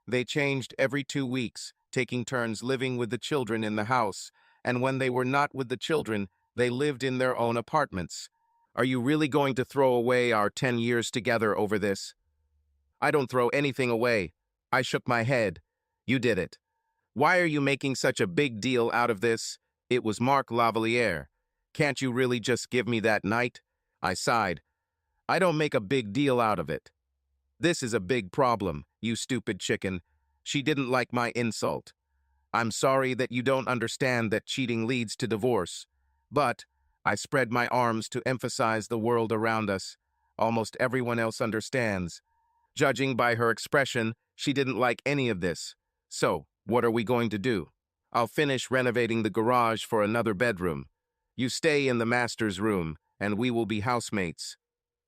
They changed every 2 weeks, taking turns living with the children in the house, and when they were not with the children, they lived in their own apartments. Are you really going to throw away our 10 years together over this? I don't throw anything away. I shook my head. You did it. Why are you making such a big deal out of this? It was Mark Lavalier. Can't you really just give me that night? I sighed. I don't make a big deal out of it. This is a big problem, you stupid chicken. She didn't like my insult. I'm sorry that you don't understand that cheating leads to divorce. But I spread my arms to emphasize the world around us. Almost everyone else understands. Judging by her expression, she didn't like any of this. So, what are we going to do? I'll finish renovating the garage for another bedroom. You stay in the master's room, and we will be housemates.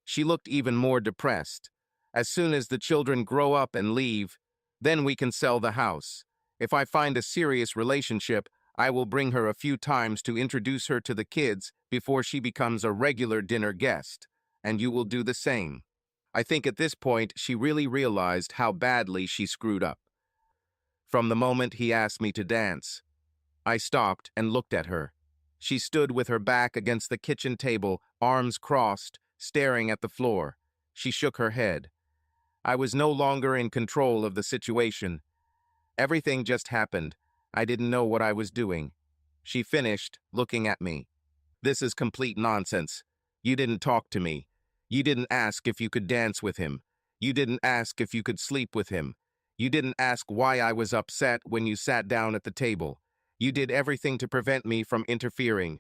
She looked even more depressed. As soon as the children grow up and leave, then we can sell the house. If I find a serious relationship, I will bring her a few times to introduce her to the kids before she becomes a regular dinner guest, and you will do the same. I think at this point she really realized how badly she screwed up. From the moment he asked me to dance, I stopped and looked at her. She stood with her back against the kitchen table, arms crossed, staring at the floor. She shook her head. I was no longer in control of the situation. Everything just happened. I didn't know what I was doing. She finished, looking at me. This is complete nonsense. You didn't talk to me. You didn't ask if you could dance with him. You didn't ask if you could sleep with him. You didn't ask why I was upset when you sat down at the table. You did everything to prevent me from interfering,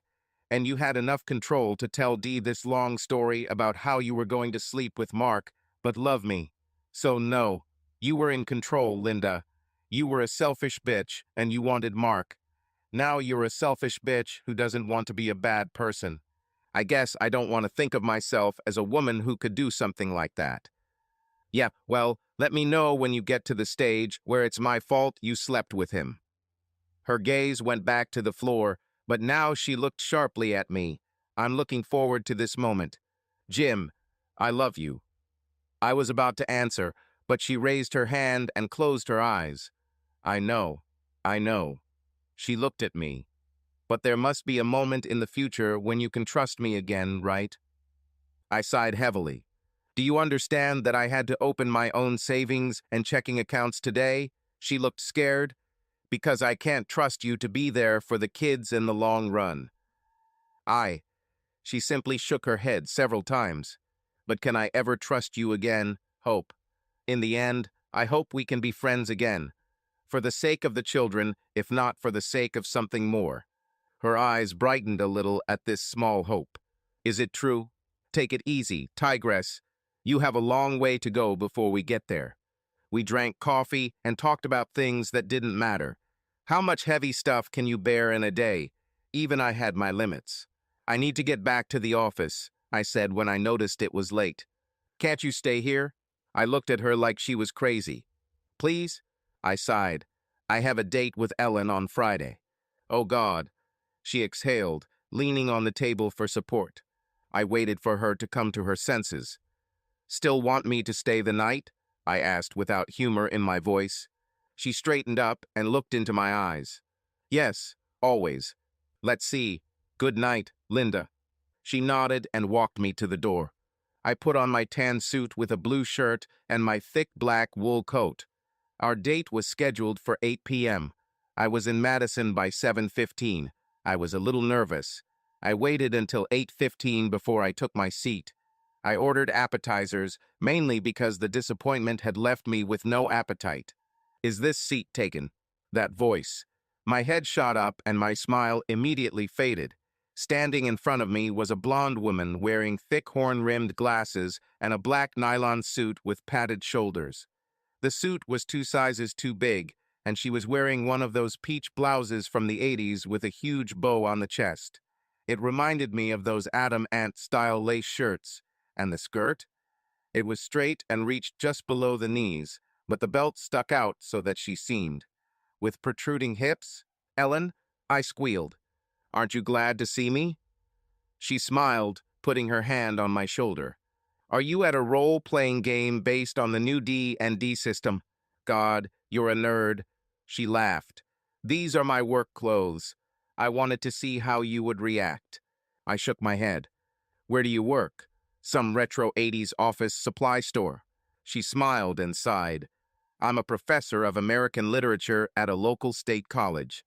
and you had enough control to tell Dee this long story about how you were going to sleep with Mark, but love me. So no, you were in control, Linda. You were a selfish bitch, and you wanted Mark. Now you're a selfish bitch who doesn't want to be a bad person. I guess I don't want to think of myself as a woman who could do something like that. Yeah, well, let me know when you get to the stage where it's my fault you slept with him. Her gaze went back to the floor, but now she looked sharply at me. I'm looking forward to this moment. Jim, I love you. I was about to answer, but she raised her hand and closed her eyes. I know. I know. She looked at me. But there must be a moment in the future when you can trust me again, right? I sighed heavily. Do you understand that I had to open my own savings and checking accounts today? She looked scared. Because I can't trust you to be there for the kids in the long run. She simply shook her head several times. But can I ever trust you again? Hope. In the end, I hope we can be friends again. For the sake of the children, if not for the sake of something more. Her eyes brightened a little at this small hope. Is it true? Take it easy, tigress. You have a long way to go before we get there. We drank coffee and talked about things that didn't matter. How much heavy stuff can you bear in a day? Even I had my limits. I need to get back to the office, I said when I noticed it was late. Can't you stay here? I looked at her like she was crazy. Please? I sighed. I have a date with Ellen on Friday. Oh God. She exhaled, leaning on the table for support. I waited for her to come to her senses. Still want me to stay the night? I asked without humor in my voice. She straightened up and looked into my eyes. Yes, always. Let's see. Good night, Linda. She nodded and walked me to the door. I put on my tan suit with a blue shirt and my thick black wool coat. Our date was scheduled for 8 p.m. I was in Madison by 7:15. I was a little nervous. I waited until 8:15 before I took my seat. I ordered appetizers, mainly because the disappointment had left me with no appetite. Is this seat taken? That voice. My head shot up and my smile immediately faded. Standing in front of me was a blonde woman wearing thick horn-rimmed glasses and a black nylon suit with padded shoulders. The suit was 2 sizes too big, and she was wearing one of those peach blouses from the 80s with a huge bow on the chest. It reminded me of those Adam Ant-style lace shirts. And the skirt? It was straight and reached just below the knees, but the belt stuck out so that she seemed. With protruding hips? Ellen? I squealed. Aren't you glad to see me? She smiled, putting her hand on my shoulder. Are you at a role-playing game based on the new D&D system? God, you're a nerd. She laughed. These are my work clothes. I wanted to see how you would react. I shook my head. Where do you work? Some retro 80s office supply store. She smiled and sighed. I'm a professor of American literature at a local state college.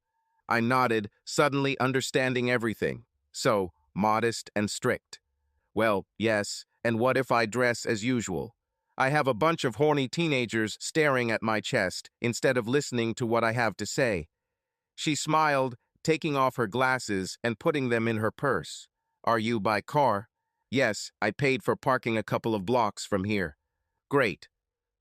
I nodded, suddenly understanding everything. So, modest and strict. Well, yes, and what if I dress as usual? I have a bunch of horny teenagers staring at my chest instead of listening to what I have to say. She smiled, taking off her glasses and putting them in her purse. Are you by car? Yes, I paid for parking a couple of blocks from here. Great.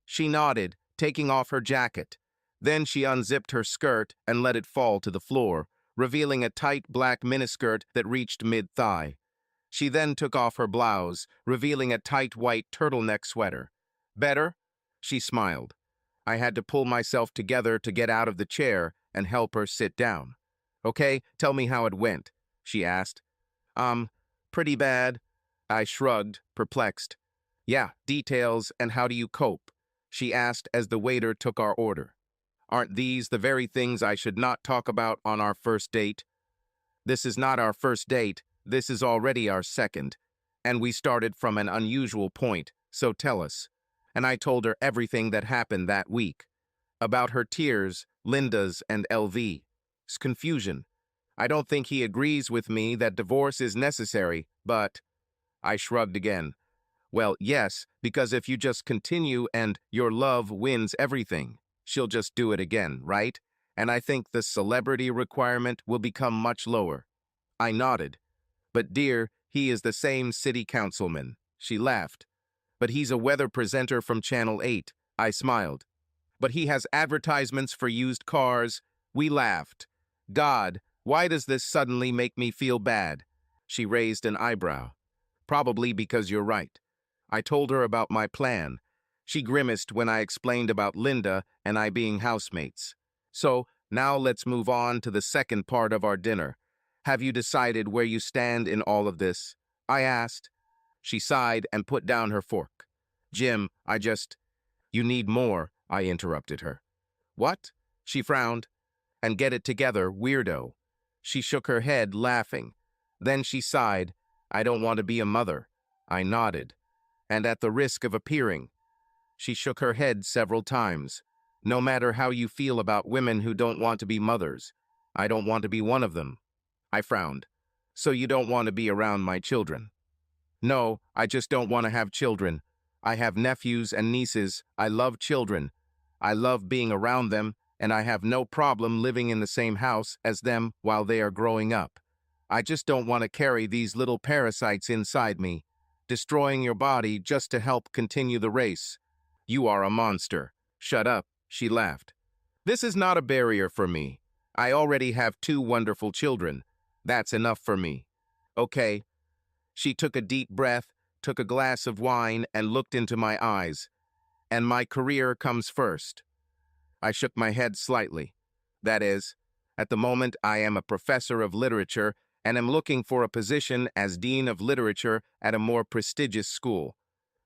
She nodded, taking off her jacket. Then she unzipped her skirt and let it fall to the floor, revealing a tight black miniskirt that reached mid-thigh. She then took off her blouse, revealing a tight white turtleneck sweater. Better? She smiled. I had to pull myself together to get out of the chair and help her sit down. Okay, tell me how it went, she asked. Pretty bad. I shrugged, perplexed. Yeah, details, and how do you cope? She asked as the waiter took our order. Aren't these the very things I should not talk about on our first date? This is not our first date, this is already our second. And we started from an unusual point, so tell us. And I told her everything that happened that week. About her tears, Linda's, and LV's confusion. I don't think he agrees with me that divorce is necessary, but... I shrugged again. Well, yes, because if you just continue and your love wins everything, she'll just do it again, right? and I think the celebrity requirement will become much lower. I nodded. But dear, he is the same city councilman. She laughed. But he's a weather presenter from Channel 8. I smiled. But he has advertisements for used cars. We laughed. God, why does this suddenly make me feel bad? She raised an eyebrow. Probably because you're right. I told her about my plan. She grimaced when I explained about Linda and I being housemates. So, now let's move on to the second part of our dinner. Have you decided where you stand in all of this? I asked. She sighed and put down her fork. Jim, You need more, I interrupted her. What? She frowned. And get it together, weirdo. She shook her head, laughing. Then she sighed. I don't want to be a mother. I nodded. And at the risk of appearing, she shook her head several times. No matter how you feel about women who don't want to be mothers, I don't want to be one of them. I frowned. So you don't want to be around my children? No, I just don't want to have children. I have nephews and nieces. I love children. I love being around them, and I have no problem living in the same house as them while they are growing up. I just don't want to carry these little parasites inside me, destroying your body just to help continue the race. You are a monster. Shut up, she laughed. This is not a barrier for me. I already have 2 wonderful children. That's enough for me. Okay. She took a deep breath, took a glass of wine, and looked into my eyes. And my career comes first. I shook my head slightly. That is, at the moment I am a professor of literature and am looking for a position as dean of literature at a more prestigious school.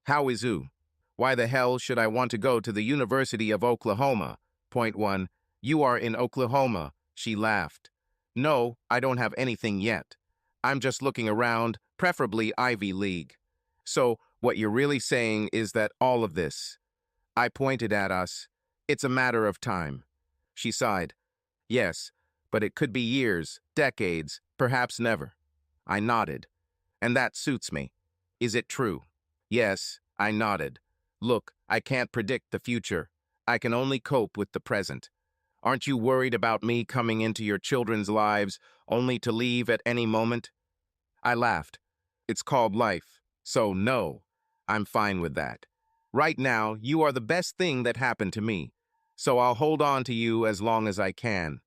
How is you? Why the hell should I want to go to the University of Oklahoma? Point 1. You are in Oklahoma, she laughed. No, I don't have anything yet. I'm just looking around, preferably Ivy League. So, what you're really saying is that all of this, I pointed at us, it's a matter of time. She sighed. Yes, but it could be years, decades, perhaps never. I nodded. And that suits me. Is it true? Yes, I nodded. Look, I can't predict the future. I can only cope with the present. Aren't you worried about me coming into your children's lives only to leave at any moment? I laughed. It's called life. So no, I'm fine with that. Right now, you are the best thing that happened to me. So I'll hold on to you as long as I can.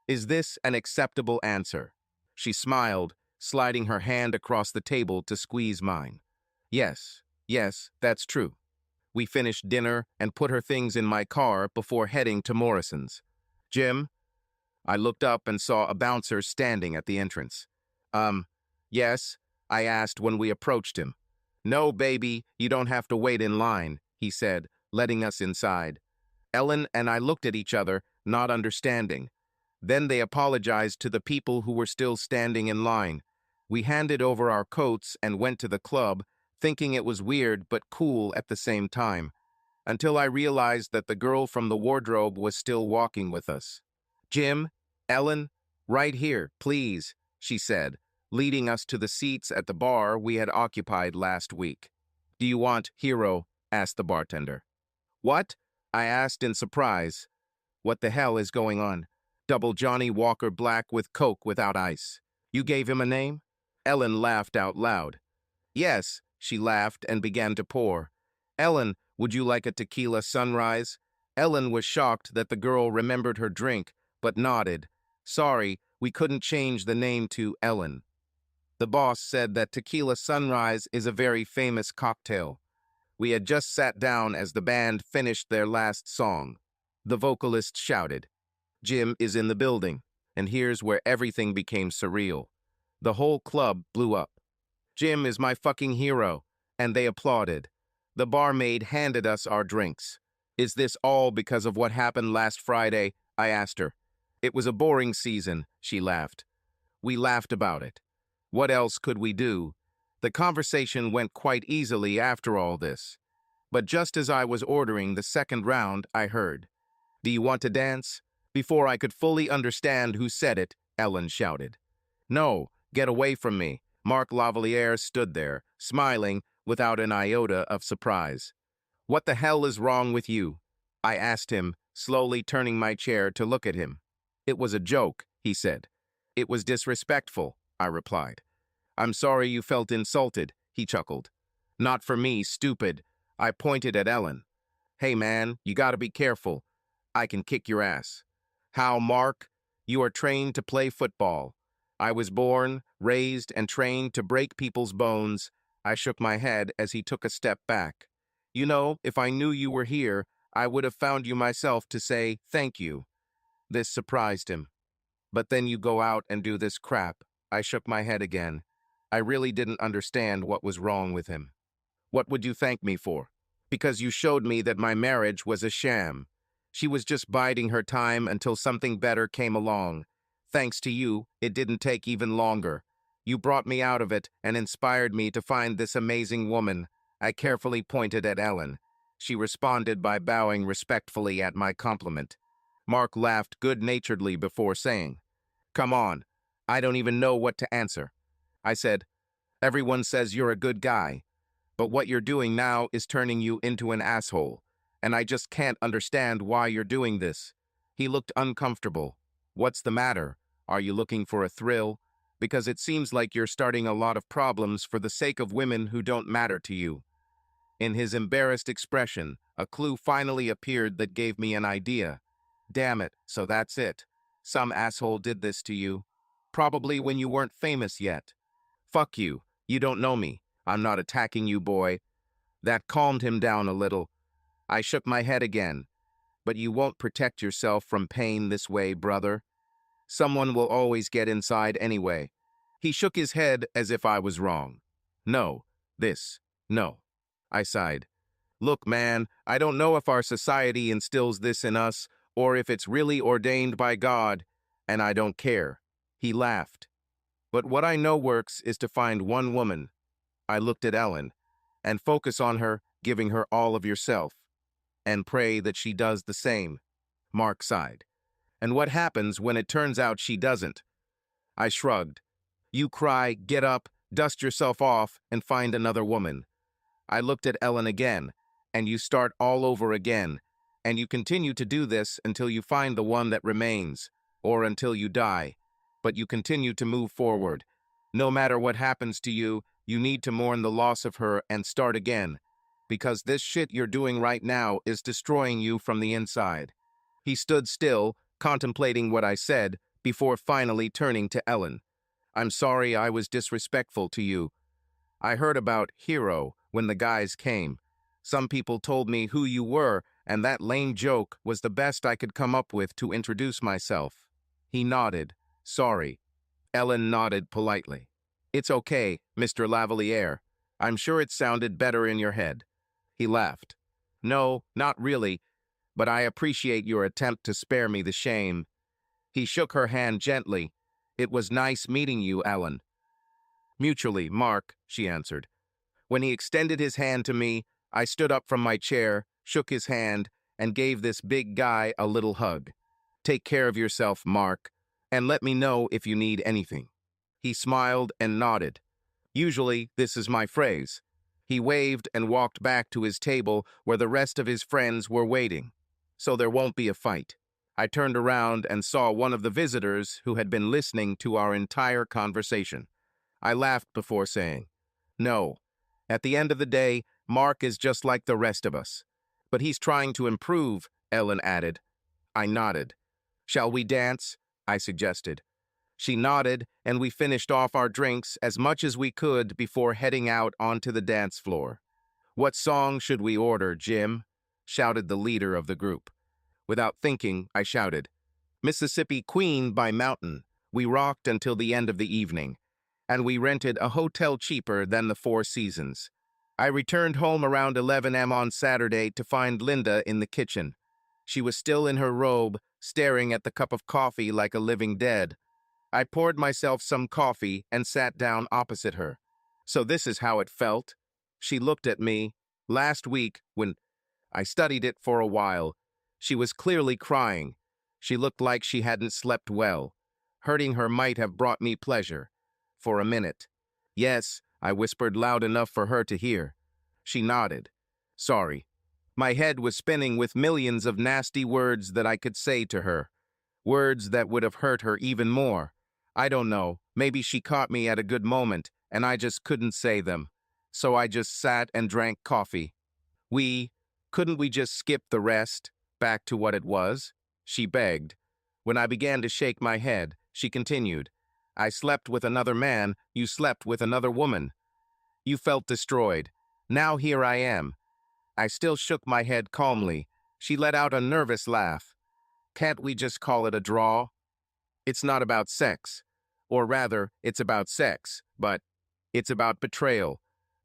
Is this an acceptable answer? She smiled, sliding her hand across the table to squeeze mine. Yes, that's true. We finished dinner and put her things in my car before heading to Morrison's. Jim? I looked up and saw a bouncer standing at the entrance. Yes? I asked when we approached him. No, baby, you don't have to wait in line, he said, letting us inside. Ellen and I looked at each other, not understanding. Then they apologized to the people who were still standing in line. We handed over our coats and went to the club, thinking it was weird but cool at the same time, until I realized that the girl from the wardrobe was still walking with us. Jim, Ellen, right here, please, she said, leading us to the seats at the bar we had occupied last week. Do you want Hero? Asked the bartender. What? I asked in surprise. What the hell is going on? Double Johnny Walker Black with Coke without ice. You gave him a name? Ellen laughed out loud. Yes, she laughed and began to pour. Ellen, would you like a tequila sunrise? Ellen was shocked that the girl remembered her drink, but nodded. Sorry, we couldn't change the name to Ellen. The boss said that tequila sunrise is a very famous cocktail. We had just sat down as the band finished their last song. The vocalist shouted, Jim is in the building, and here's where everything became surreal. The whole club blew up. Jim is my fucking hero, and they applauded. The barmaid handed us our drinks. Is this all because of what happened last Friday? I asked her. It was a boring season, she laughed. We laughed about it. What else could we do? The conversation went quite easily after all this. But just as I was ordering the second round, I heard, Do you want to dance? Before I could fully understand who said it, Ellen shouted. No, get away from me. Mark Lavalier stood there, smiling, without an iota of surprise. What the hell is wrong with you? I asked him, slowly turning my chair to look at him. It was a joke, he said. It was disrespectful, I replied. I'm sorry you felt insulted, he chuckled. Not for me, stupid. I pointed at Ellen. Hey man, you gotta be careful. I can kick your ass. How, Mark? You are trained to play football. I was born, raised, and trained to break people's bones. I shook my head as he took a step back. You know, if I knew you were here, I would have found you myself to say thank you. This surprised him. But then you go out and do this crap. I shook my head again. I really didn't understand what was wrong with him. What would you thank me for? Because you showed me that my marriage was a sham. She was just biding her time until something better came along. Thanks to you, it didn't take even longer. You brought me out of it and inspired me to find this amazing woman. I carefully pointed at Ellen. She responded by bowing respectfully at my compliment. Mark laughed good-naturedly before saying, Come on, I don't even know what to answer. I said, Everyone says you're a good guy, but what you're doing now is turning you into an asshole, and I just can't understand why you're doing this. He looked uncomfortable. What's the matter? Are you looking for a thrill? Because it seems like you're starting a lot of problems for the sake of women who don't matter to you. In his embarrassed expression, a clue finally appeared that gave me an idea. Damn it, so that's it. Some asshole did this to you. Probably when you weren't famous yet. Fuck you. You don't know me. I'm not attacking you, boy. That calmed him down a little. I shook my head again. But you won't protect yourself from pain this way, brother. Someone will always get inside anyway. He shook his head as if I was wrong. No. No. I sighed. Look, man, I don't know if our society instills this in us or if it's really ordained by God, and I don't care. He laughed. But what I know works is to find one woman. I looked at Ellen, and focus on her, giving her all of yourself, and pray that she does the same. Mark sighed. And what happens when it turns out she doesn't? I shrugged. You cry, get up, dust yourself off, and find another woman. I looked at Ellen again, and you start all over again, and you continue to do this until you find the one that remains, or until you die. But you continue to move forward. No matter what happens to you, you need to mourn the loss of her and start again, because this shit you're doing right now is destroying you from the inside. He stood still, contemplating what I said, before finally turning to Ellen. I'm sorry I was disrespectful to you. I heard about Hero when the guys came. Some people told me who you were, and that lame joke was the best I could come up with to introduce myself. He nodded. Sorry. Ellen nodded politely. It's okay, Mr. Lavalier. I'm sure it sounded better in your head. He laughed. No, not really, but I appreciate your attempt to spare me the shame. He shook her hand gently. It was nice meeting you, Ellen. Mutually, Mark, she answered. When he extended his hand to me, I stood up from my chair, shook his hand, and gave this big guy a little hug. Take care of yourself, Mark, and let me know if you need anything. He smiled and nodded. Usually, this is my phrase. He waved and walked back to his table where the rest of his friends were waiting. So there won't be a fight. I turned around and saw one of the visitors who had been listening to our entire conversation. I laughed before saying, No. At the end of the day, Mark is just like the rest of us. But he's trying to improve, Ellen added. I nodded. Shall we dance? I suggested. She nodded, and we finished off our drinks as much as we could before heading out onto the dance floor. What song should we order, Jim? Shouted the leader of the group. Without thinking, I shouted, Mississippi Queen by Mountain. We rocked until the end of the evening, and we rented a hotel cheaper than the Four Seasons. I returned home around 11 a.m. on Saturday to find Linda in the kitchen. She was still in her robe, staring at the cup of coffee like a living dead. I poured myself some coffee and sat down opposite her. So this is how it felt. She looked at me. Last week, when I studied it for a while, she was clearly crying. She looked like she hadn't slept well. Hurting her might have brought me pleasure. For a minute. Yes, I whispered loud enough for her to hear. She nodded. Sorry. My head was spinning with millions of nasty words that I could say to her. Words that would have hurt her even more. I don't know, maybe she caught me at a good moment, and I just couldn't say them. So I just sat and drank coffee. We, couldn't we just skip the rest, back to what it was? She begged. When I began to shake my head, she continued, I slept with another man, you slept with another woman. You felt destroyed. Now here I am. I still shook my head calmly. She let out a nervous laugh. Can't we just call it a draw? It's not about sex. Or rather, it's about sex, but it's about betrayal.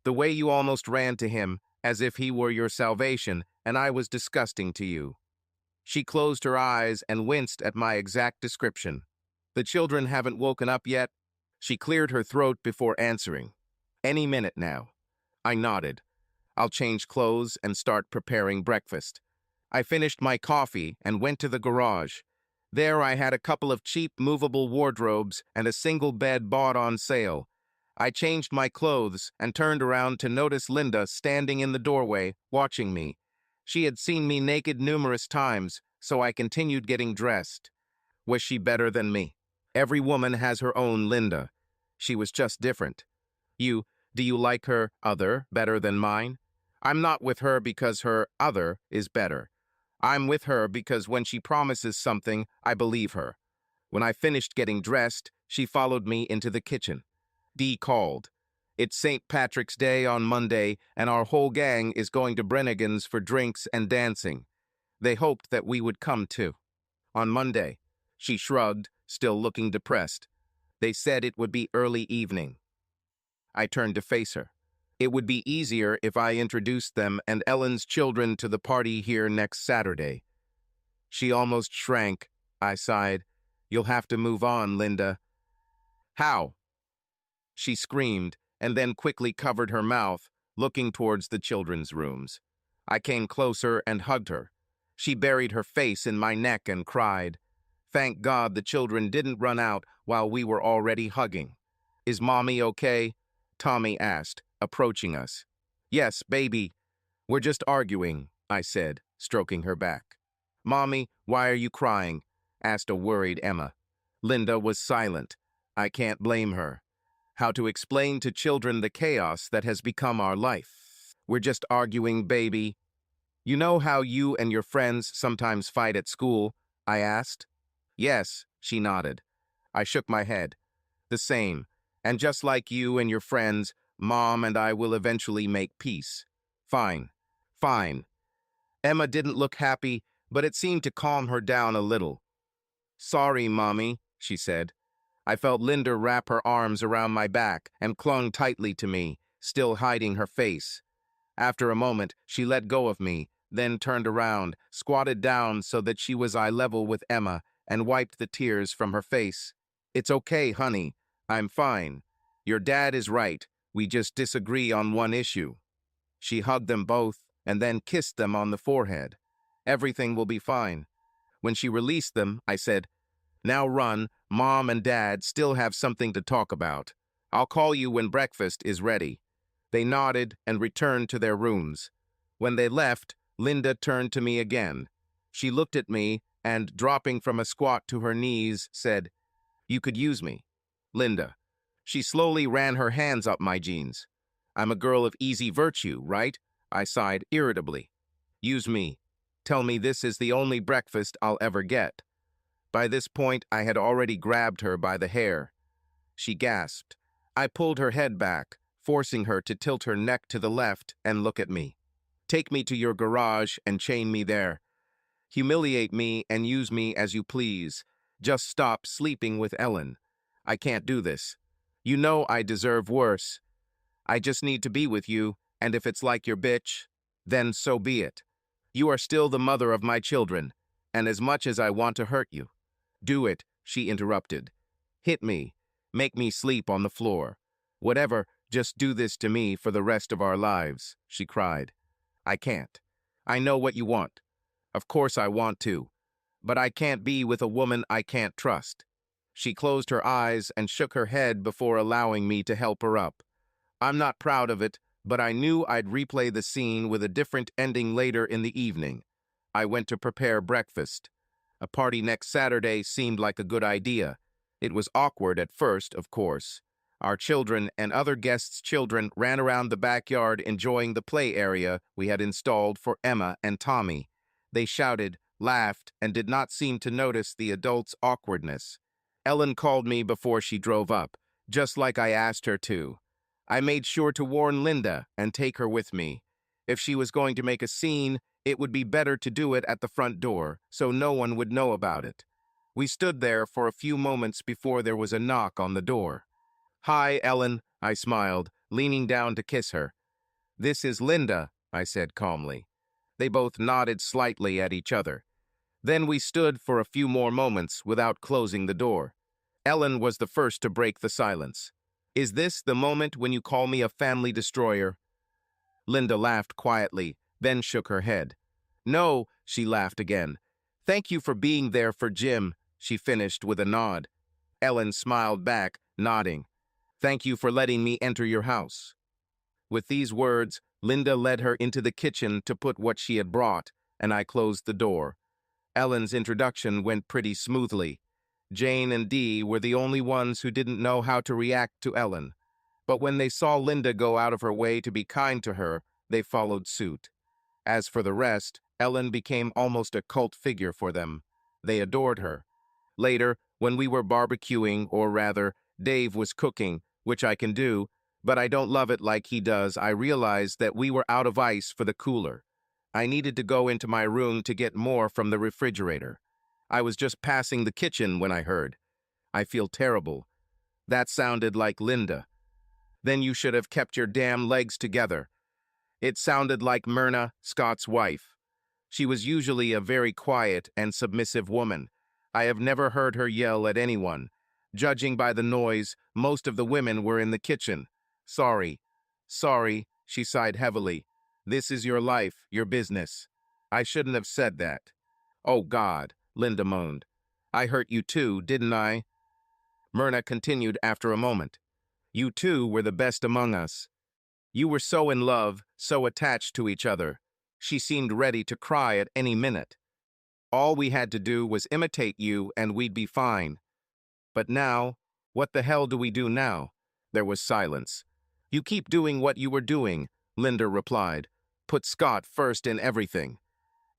The way you almost ran to him, as if he were your salvation, and I was disgusting to you. She closed her eyes and winced at my exact description. The children haven't woken up yet? She cleared her throat before answering. Any minute now. I nodded. I'll change clothes and start preparing breakfast. I finished my coffee and went to the garage. There I had a couple of cheap movable wardrobes and a single bed bought on sale. I changed my clothes and turned around to notice Linda standing in the doorway, watching me. She had seen me naked numerous times, so I continued getting dressed. Was she better than me? Every woman has her own Linda. She was just different. Do you like her other better than mine? I'm not with her because her other is better. I'm with her because when she promises something, I believe her. When I finished getting dressed, she followed me into the kitchen. Dee called. It's St. Patrick's Day on Monday, and our whole gang is going to Brennigan's for drinks and dancing. They hoped that we would come too. On Monday, she shrugged, still looking depressed. They said it would be early evening. I turned to face her. It would be easier if I introduced them and Ellen's children to the party here next Saturday. She almost shrank. I sighed. You'll have to move on, Linda. How? She screamed, and then quickly covered her mouth, looking towards the children's rooms. I came closer and hugged her. She buried her face in my neck and cried. Thank God the children didn't run out while we were already hugging. Is Mommy okay? Tommy asked, approaching us. Yes, baby. We're just arguing, I said, stroking her back. Mommy, why are you crying? Asked a worried Emma. Linda was silent. I can't blame her. How to explain to children the chaos that has become our life? We're just arguing, baby. You know how you and your friends sometimes fight at school? I asked. Yes, she nodded. I shook my head. The same. And just like you and your friends, Mom and I will eventually make peace. Fine. Fine. Emma didn't look happy, but it seemed to calm her down a little. Sorry, Mommy, she said. I felt Linda wrap her arms around my back and clung tightly to me, still hiding her face. After a moment, she let go of me, then turned around, squatted down so that she was eye level with Emma, and wiped the tears from her face. It's okay, honey. I'm fine. Your dad is right. We just disagree on one issue. She hugged them both and then kissed them on the forehead. Everything will be fine. When she released them, I said, Now run. Mom and Dad still have something to talk about. I'll call you when breakfast is ready. They nodded and returned to their rooms. When they left, Linda turned to me again. She looked at me and, dropping from a squat to her knees, said, You could use me. Linda. She slowly ran her hands up my jeans. I'm a girl of easy virtue, right? I sighed irritably. Use me. Tell me this is the only breakfast I'll ever get. By this point, I had already grabbed her by the hair. She gasped. I pulled her head back, forcing her to tilt her neck to the left and look at me. Take me to your garage and chain me there. Humiliate me and use me as you please. Just stop sleeping with Ellen. I can't do this. You know I deserve worse. I just need to be with you, and if it's like your bitch, then so be it. You are still the mother of my children, and as much as I want to hurt you. Do it, she interrupted. Hit me. Make me sleep on the floor. Whatever, just do this to me for the rest of our lives, she cried. I can't. I know what you want. Of course I want to. But I can't be with a woman I can't trust. She closed her eyes and shook her head before allowing me to help her up. I'm not proud of it, but I knew I'd replay the scene with a different ending later in the evening. I went to prepare breakfast. A party next Saturday seemed like a good idea. It was awkward at first, of course. Our children and other guests' children ran around the backyard enjoying the play area we had installed for Emma and Tommy. They shouted, laughed, and did not seem to notice the adults' awkwardness. Ellen called me before she drove up, just like I asked her to. I made sure to warn Linda and take her with me. If she was going to make a scene, it would be better to do it at the front door, so no one would know about it. We stood there for a few moments before there was a knock on the door. "Hi, Ellen," I smiled, leaning down to kiss her. "This is Linda," I said calmly. They both nodded slightly at each other. Then we stood for a few more moments without closing the door. Ellen was the first to break the silence. "Is this the moment when you call me a family destroyer?" Linda laughed quietly, then shook her head. "No," she laughed again. "Thank you for being there for Jim," she finished with a nod. Ellen smiled back, nodding. "Thank you for letting me enter your house." With these words, Linda led her into the kitchen to put what she had brought, and I closed the door. Ellen's introduction went pretty smoothly. Jane and Dee were the only ones who didn't know how to react to Ellen. But when they saw Linda go out of her way to be kind to her, they followed suit. As for the rest, Ellen became almost a cult figure for them. They adored her. Later, when we were barbecuing, or rather, Dave was cooking, which I can do, but I don't love it like he does, I realized that we were out of ice for the cooler. I needed to go into my room to get more from the refrigerator. I was just passing the kitchen when I heard, "I feel terrible." That sounded like Linda. "Then you should have kept your damn legs together." It sounded like Myrna, Scott's wife. She was usually a very quiet and submissive woman. I have never heard her yell at anyone. Judging by the noise, most of the women were in the kitchen. "Sorry. Sorry," she sighed heavily. "This is your life, your business. I shouldn't have said that." "Oh, God," Linda moaned. "I hurt you too, didn't I?" Myrna continued after a moment. "You two were the best among us. You were so in love, so attached to each other. She seemed ready to cry at any minute. All we had to do was imitate you and we'd be fine. But now, what the hell do we do now?" There was silence. "You keep doing what you were doing," Linda replied. "Put Scott first in everything.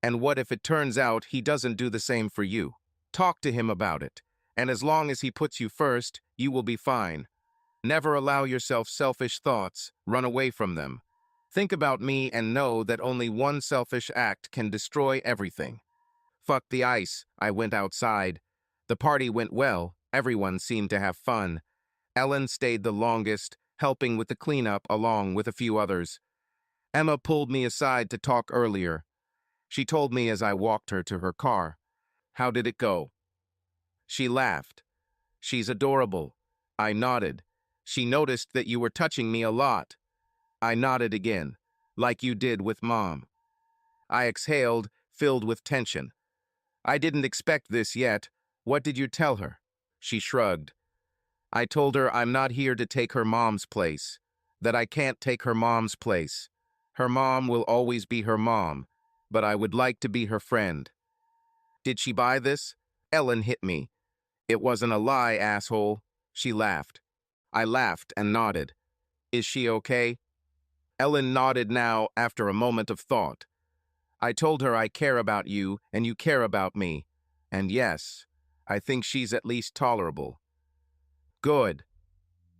And what if it turns out he doesn't do the same for you? Talk to him about it. And as long as he puts you first, you will be fine. Never allow yourself selfish thoughts, run away from them. Think about me and know that only one selfish act can destroy everything." Fuck the ice, I went outside. The party went well, everyone seemed to have fun. Ellen stayed the longest, helping with the cleanup along with a few others. Emma pulled me aside to talk earlier. She told me as I walked her to her car. "How did it go?" She laughed. "She's adorable." I nodded. "She noticed that you were touching me a lot." I nodded again, "Like you did with Mom." I exhaled, filled with tension. "I didn't expect this yet. What did you tell her?" She shrugged. "I told her I'm not here to take her mom's place. That I can't take her mom's place. Her mom will always be her mom, but I would like to be her friend." "Did she buy this?" Ellen hit me. "It wasn't a lie, asshole." She laughed. I laughed and nodded. "Is she okay?" Ellen nodded now after a moment of thought. "I told her I care about you and you care about me. And yes, I think she's at least tolerable." "Good,"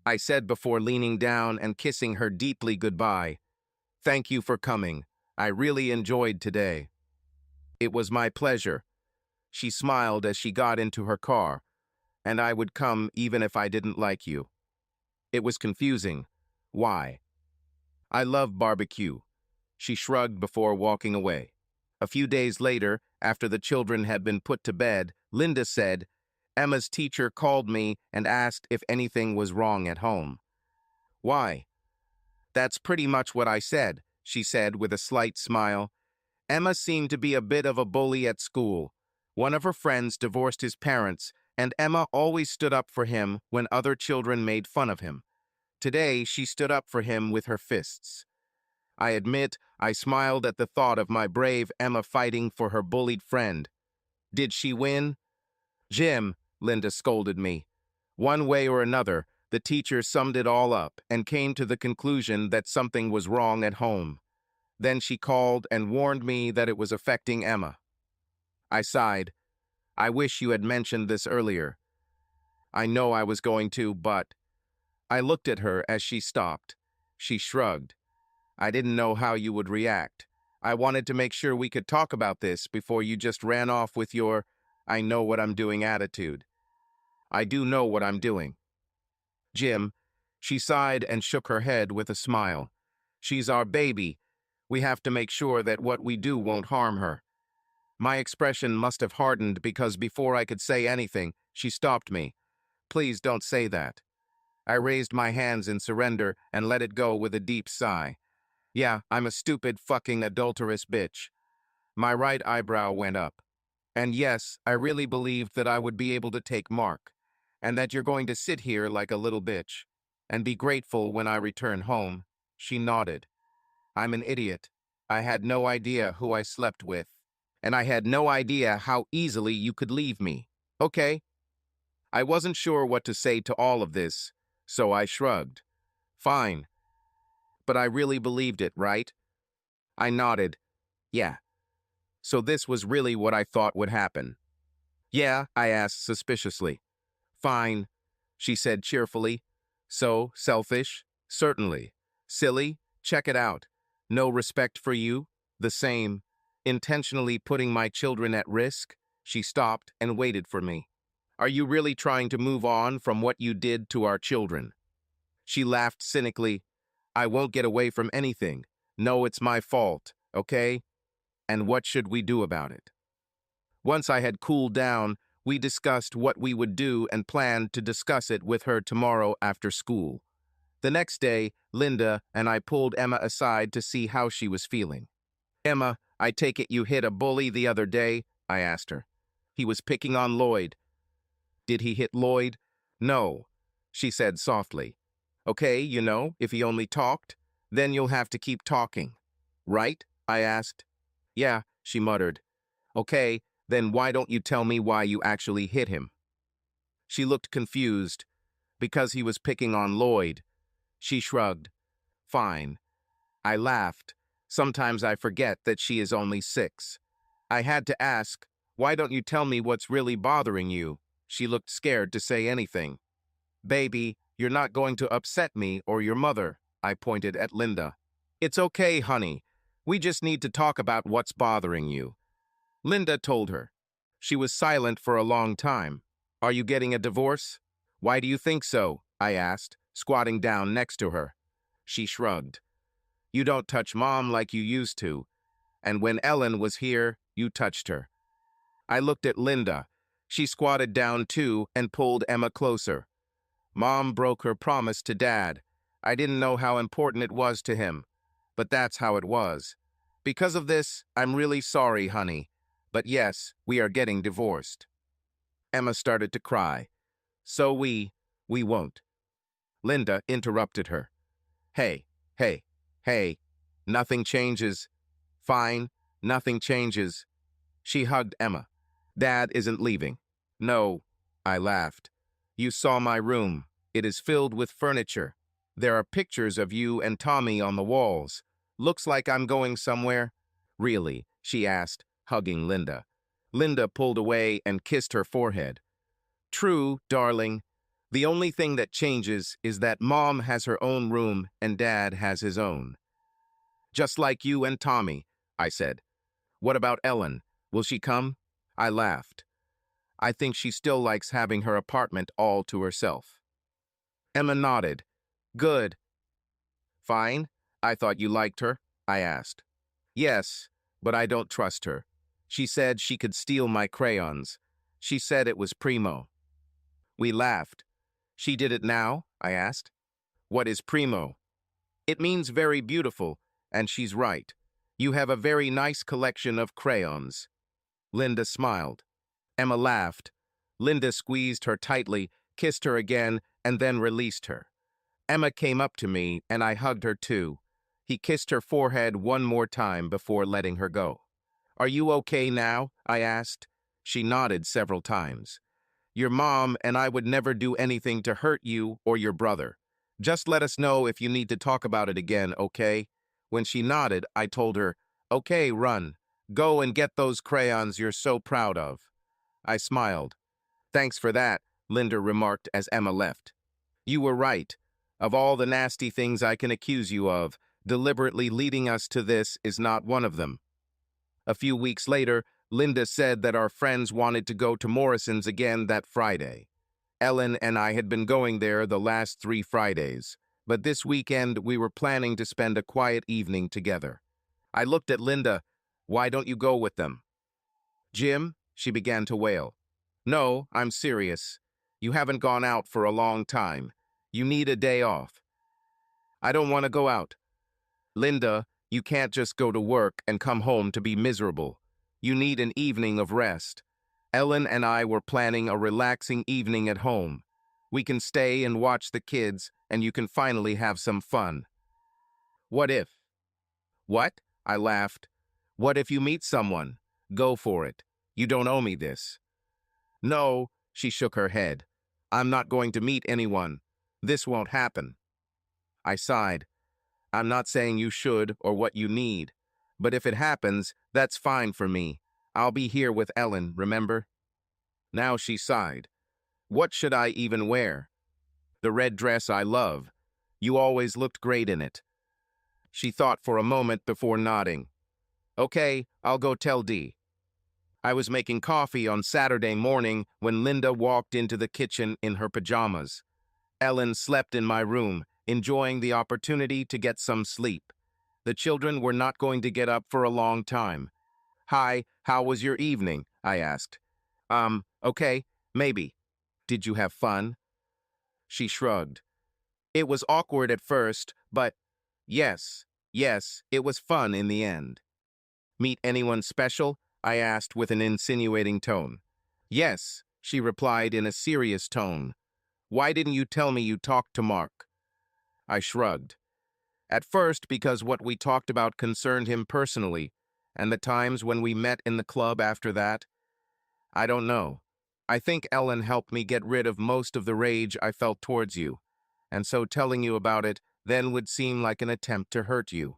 I said before leaning down and kissing her deeply goodbye. "Thank you for coming. I really enjoyed today." "It was my pleasure." She smiled as she got into her car. "And I would come even if I didn't like you." It was confusing. Why? "I love barbecue." She shrugged before walking away. A few days later, after the children had been put to bed, Linda said, "Emma's teacher called me and asked if anything was wrong at home." "Why?" "That's pretty much what I said," she said with a slight smile. "Emma seemed to be a bit of a bully at school. One of her friends divorced his parents, and Emma always stood up for him when other children made fun of him. Today, she stood up for him with her fists." I admit, I smiled at the thought of my brave Emma fighting for her bullied friend. Did she win? Jim, Linda scolded me. One way or another, the teacher summed it all up and came to the conclusion that something was wrong at home. Then she called and warned me that it was affecting Emma. I sighed. I wish you had mentioned this earlier. I know I was going to, but... I looked at her as she stopped. She shrugged. I didn't know how you would react. I wanted to make sure we could talk about this before you just ran off with your, I know what I'm doing attitude. I do know what I'm doing. Jim, she sighed and shook her head with a smile. She's our baby. We have to make sure that what we do won't harm her. My expression must have hardened because before I could say anything, she stopped me. Please don't say that. I raised my hands in surrender and let it go with a deep sigh. Yeah, I'm a stupid fucking adulterous bitch. My right eyebrow went up. And yes, I really believed that I would be able to take Mark, and that you're going to sit here like a little bitch, and be grateful when I return home. She nodded. I'm an idiot. I had no idea who I slept with, and I had no idea how easily you could leave me. Okay? I wasn't sure what to say to all of this, so I shrugged. Fine. But I really believed it, right? I nodded. Yeah. So this was really what I thought would happen. Yeah, I asked suspiciously. Fine, she said cheerfully. So, selfish? Certainly. Silly? Check it out. No respect for you? The same. Intentionally putting my children at risk? She stopped and waited for me. Are you really trying to move on from what you did to our children? She laughed cynically. I won't get away from anything. No, it's my fault, okay? And what should we do about it? Once I had cooled down, we discussed what we would do and planned to discuss it with her tomorrow after school. The next day, Linda and I pulled Emma aside to see how she was feeling. Emma, I take it you hit a bully the other day? I asked her. He was picking on Lloyd. Did he hit Lloyd? No, she said softly. Okay, you know, if he only talked, then you'll have to keep talking. Right? I asked. Yeah, she muttered. Okay, then why don't you tell me why you actually hit him? She looked confused. Because he was picking on Lloyd. She shrugged. Fine. I laughed. Sometimes I forget that she is only 6. I had to ask, why don't you tell me what's really bothering you? She looked scared to say anything. Baby, you're not going to upset me or your mother, I pointed at Linda. It's okay, honey. We just need to talk about what's bothering you. Linda told her. She was silent for a long time. Are you getting a divorce? Why do you think so? I asked, squatting down next to her. She shrugged. You don't touch Mom like you used to. And when Ellen was here, you touched her. I looked at Linda. She squatted down too and pulled Emma closer. Mom broke her promise to Dad. I didn't know how important it was to him. But that's how it was. Because of this, I'm really sorry, honey. But yes, we are getting divorced. Emma started to cry. So we won't. Linda interrupted her. Hey, hey, hey, nothing changes. Fine, nothing changes. She hugged Emma. Dad isn't leaving. No, I laughed. You saw my room. It is filled with furniture. There are pictures of you and Tommy on the walls. Looks like I'm going somewhere. Really? She asked, hugging Linda. Linda pulled away and kissed her forehead. True, darling. The only thing that changes is that Mom has her own room and Dad has his own. Just like you and Tommy, I said. What about Ellen? Will she come? I laughed. I think she still likes having her apartment all to herself. Emma nodded. Good. Fine. I thought you liked her, I asked. Yes, but I don't trust her. She said she could steal my crayons. She said it was primo. We laughed. She did it now? I asked. What is primo? It means very beautiful, and she's right. You have a very nice collection of crayons. Linda smiled. Emma laughed. Linda squeezed her tightly, kissed her again, and then released her. Emma came up to me, and I hugged her too. He kissed her forehead one more time before letting her go. Are you okay now? I asked. She nodded several times. Your mom and I would never do anything to hurt you or your brother. Just let us know if you need to talk about it again, okay? When she nodded, I told her, okay, run. Go and get those crayons you're so proud of. I smiled. Thanks for that, Linda remarked as Emma left. You were right. Of all the nasty things I can accuse you of, deliberately leading us to this is not one of them. A few weeks later, Linda said that our friends wanted to go to Morrison's again that Friday. Ellen and I had been going there the last 3 Fridays, but this weekend we were planning to spend a quiet evening together. I looked at Linda. Why don't you go with them? Jim, she began to wail. No, I'm serious. You haven't gone out for a long time. You need a day off. I don't want to go out. Linda, you can't just go to work and come home to be miserable. You need an evening of rest. Ellen and I were planning a relaxing evening at home. We can stay and watch the kids, and you can finally have some fun. What if? What? I laughed. What if you meet someone? Go for it. You don't owe me this. No, she shook her head. I'm not going to meet anyone. This won't happen. I sighed. I'm not saying you should or what you need, but if it happens, that's fine for me. I'll be here with Ellen, remember? Now she sighed. What should I even wear? The red dress I love. You always looked great in it. She thought for a moment before nodding. Okay, I'll go tell Dee. I was making coffee on Saturday morning when Linda walked into the kitchen in her pajamas. Ellen slept in my room, enjoying the opportunity to get some sleep. The children were not going to get up for a long time. Hi, how was your evening? I asked. Okay, maybe. Did you have fun? She shrugged. It was awkward at first, but yes, it was fun in the end. Meet anyone special? I asked with an insinuating tone. Yes, she replied in a serious tone. Why didn't you tell me you talked to Mark? I shrugged. At first, because what we talked about concerned him personally, and the times when we met in the club after that, I don't know. I think Ellen helped me get rid of most of the rage I felt towards you, and so telling you about it then would seem like an attempt to hurt you.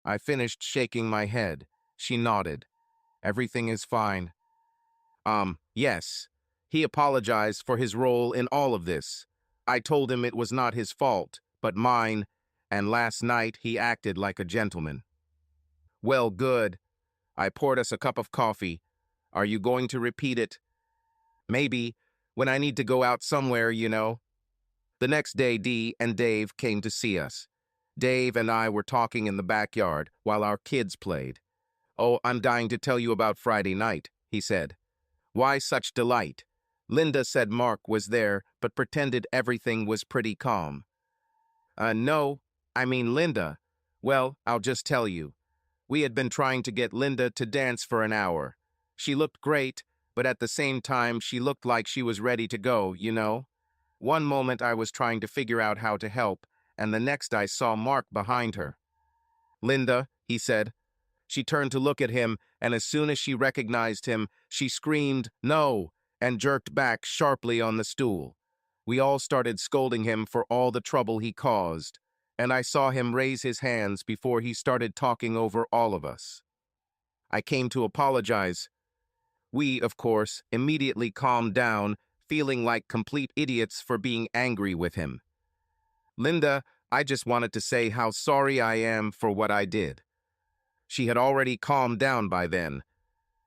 I finished shaking my head. She nodded. Everything is fine. Yes. He apologized for his role in all of this. I told him it was not his fault, but mine, and last night he acted like a gentleman. Well, good. I poured us a cup of coffee. Are you going to repeat it? Maybe, when I need to go out somewhere, you know. The next day, Dee and Dave came to see us. Dave and I were talking in the backyard while our kids played. Oh, I'm dying to tell you about Friday night, he said. Why such delight? Linda said Mark was there, but pretended everything was pretty calm. No, I mean Linda. Well, I'll just tell you. We had been trying to get Linda to dance for an hour. She looked great, but at the same time she looked like she was ready to go, you know? One moment I was trying to figure out how to help, and the next I saw Mark behind her. Linda, he said. She turned to look at him, and as soon as she recognized him, she screamed, "No!" and jerked back sharply on the stool. We all started scolding him for all the trouble he caused, and I saw him raise his hands before he started talking over all of us. I came to apologize. We, of course, immediately calmed down, feeling like complete idiots for being angry with him. Linda, I just wanted to say how sorry I am for what I did. She had already calmed down by then.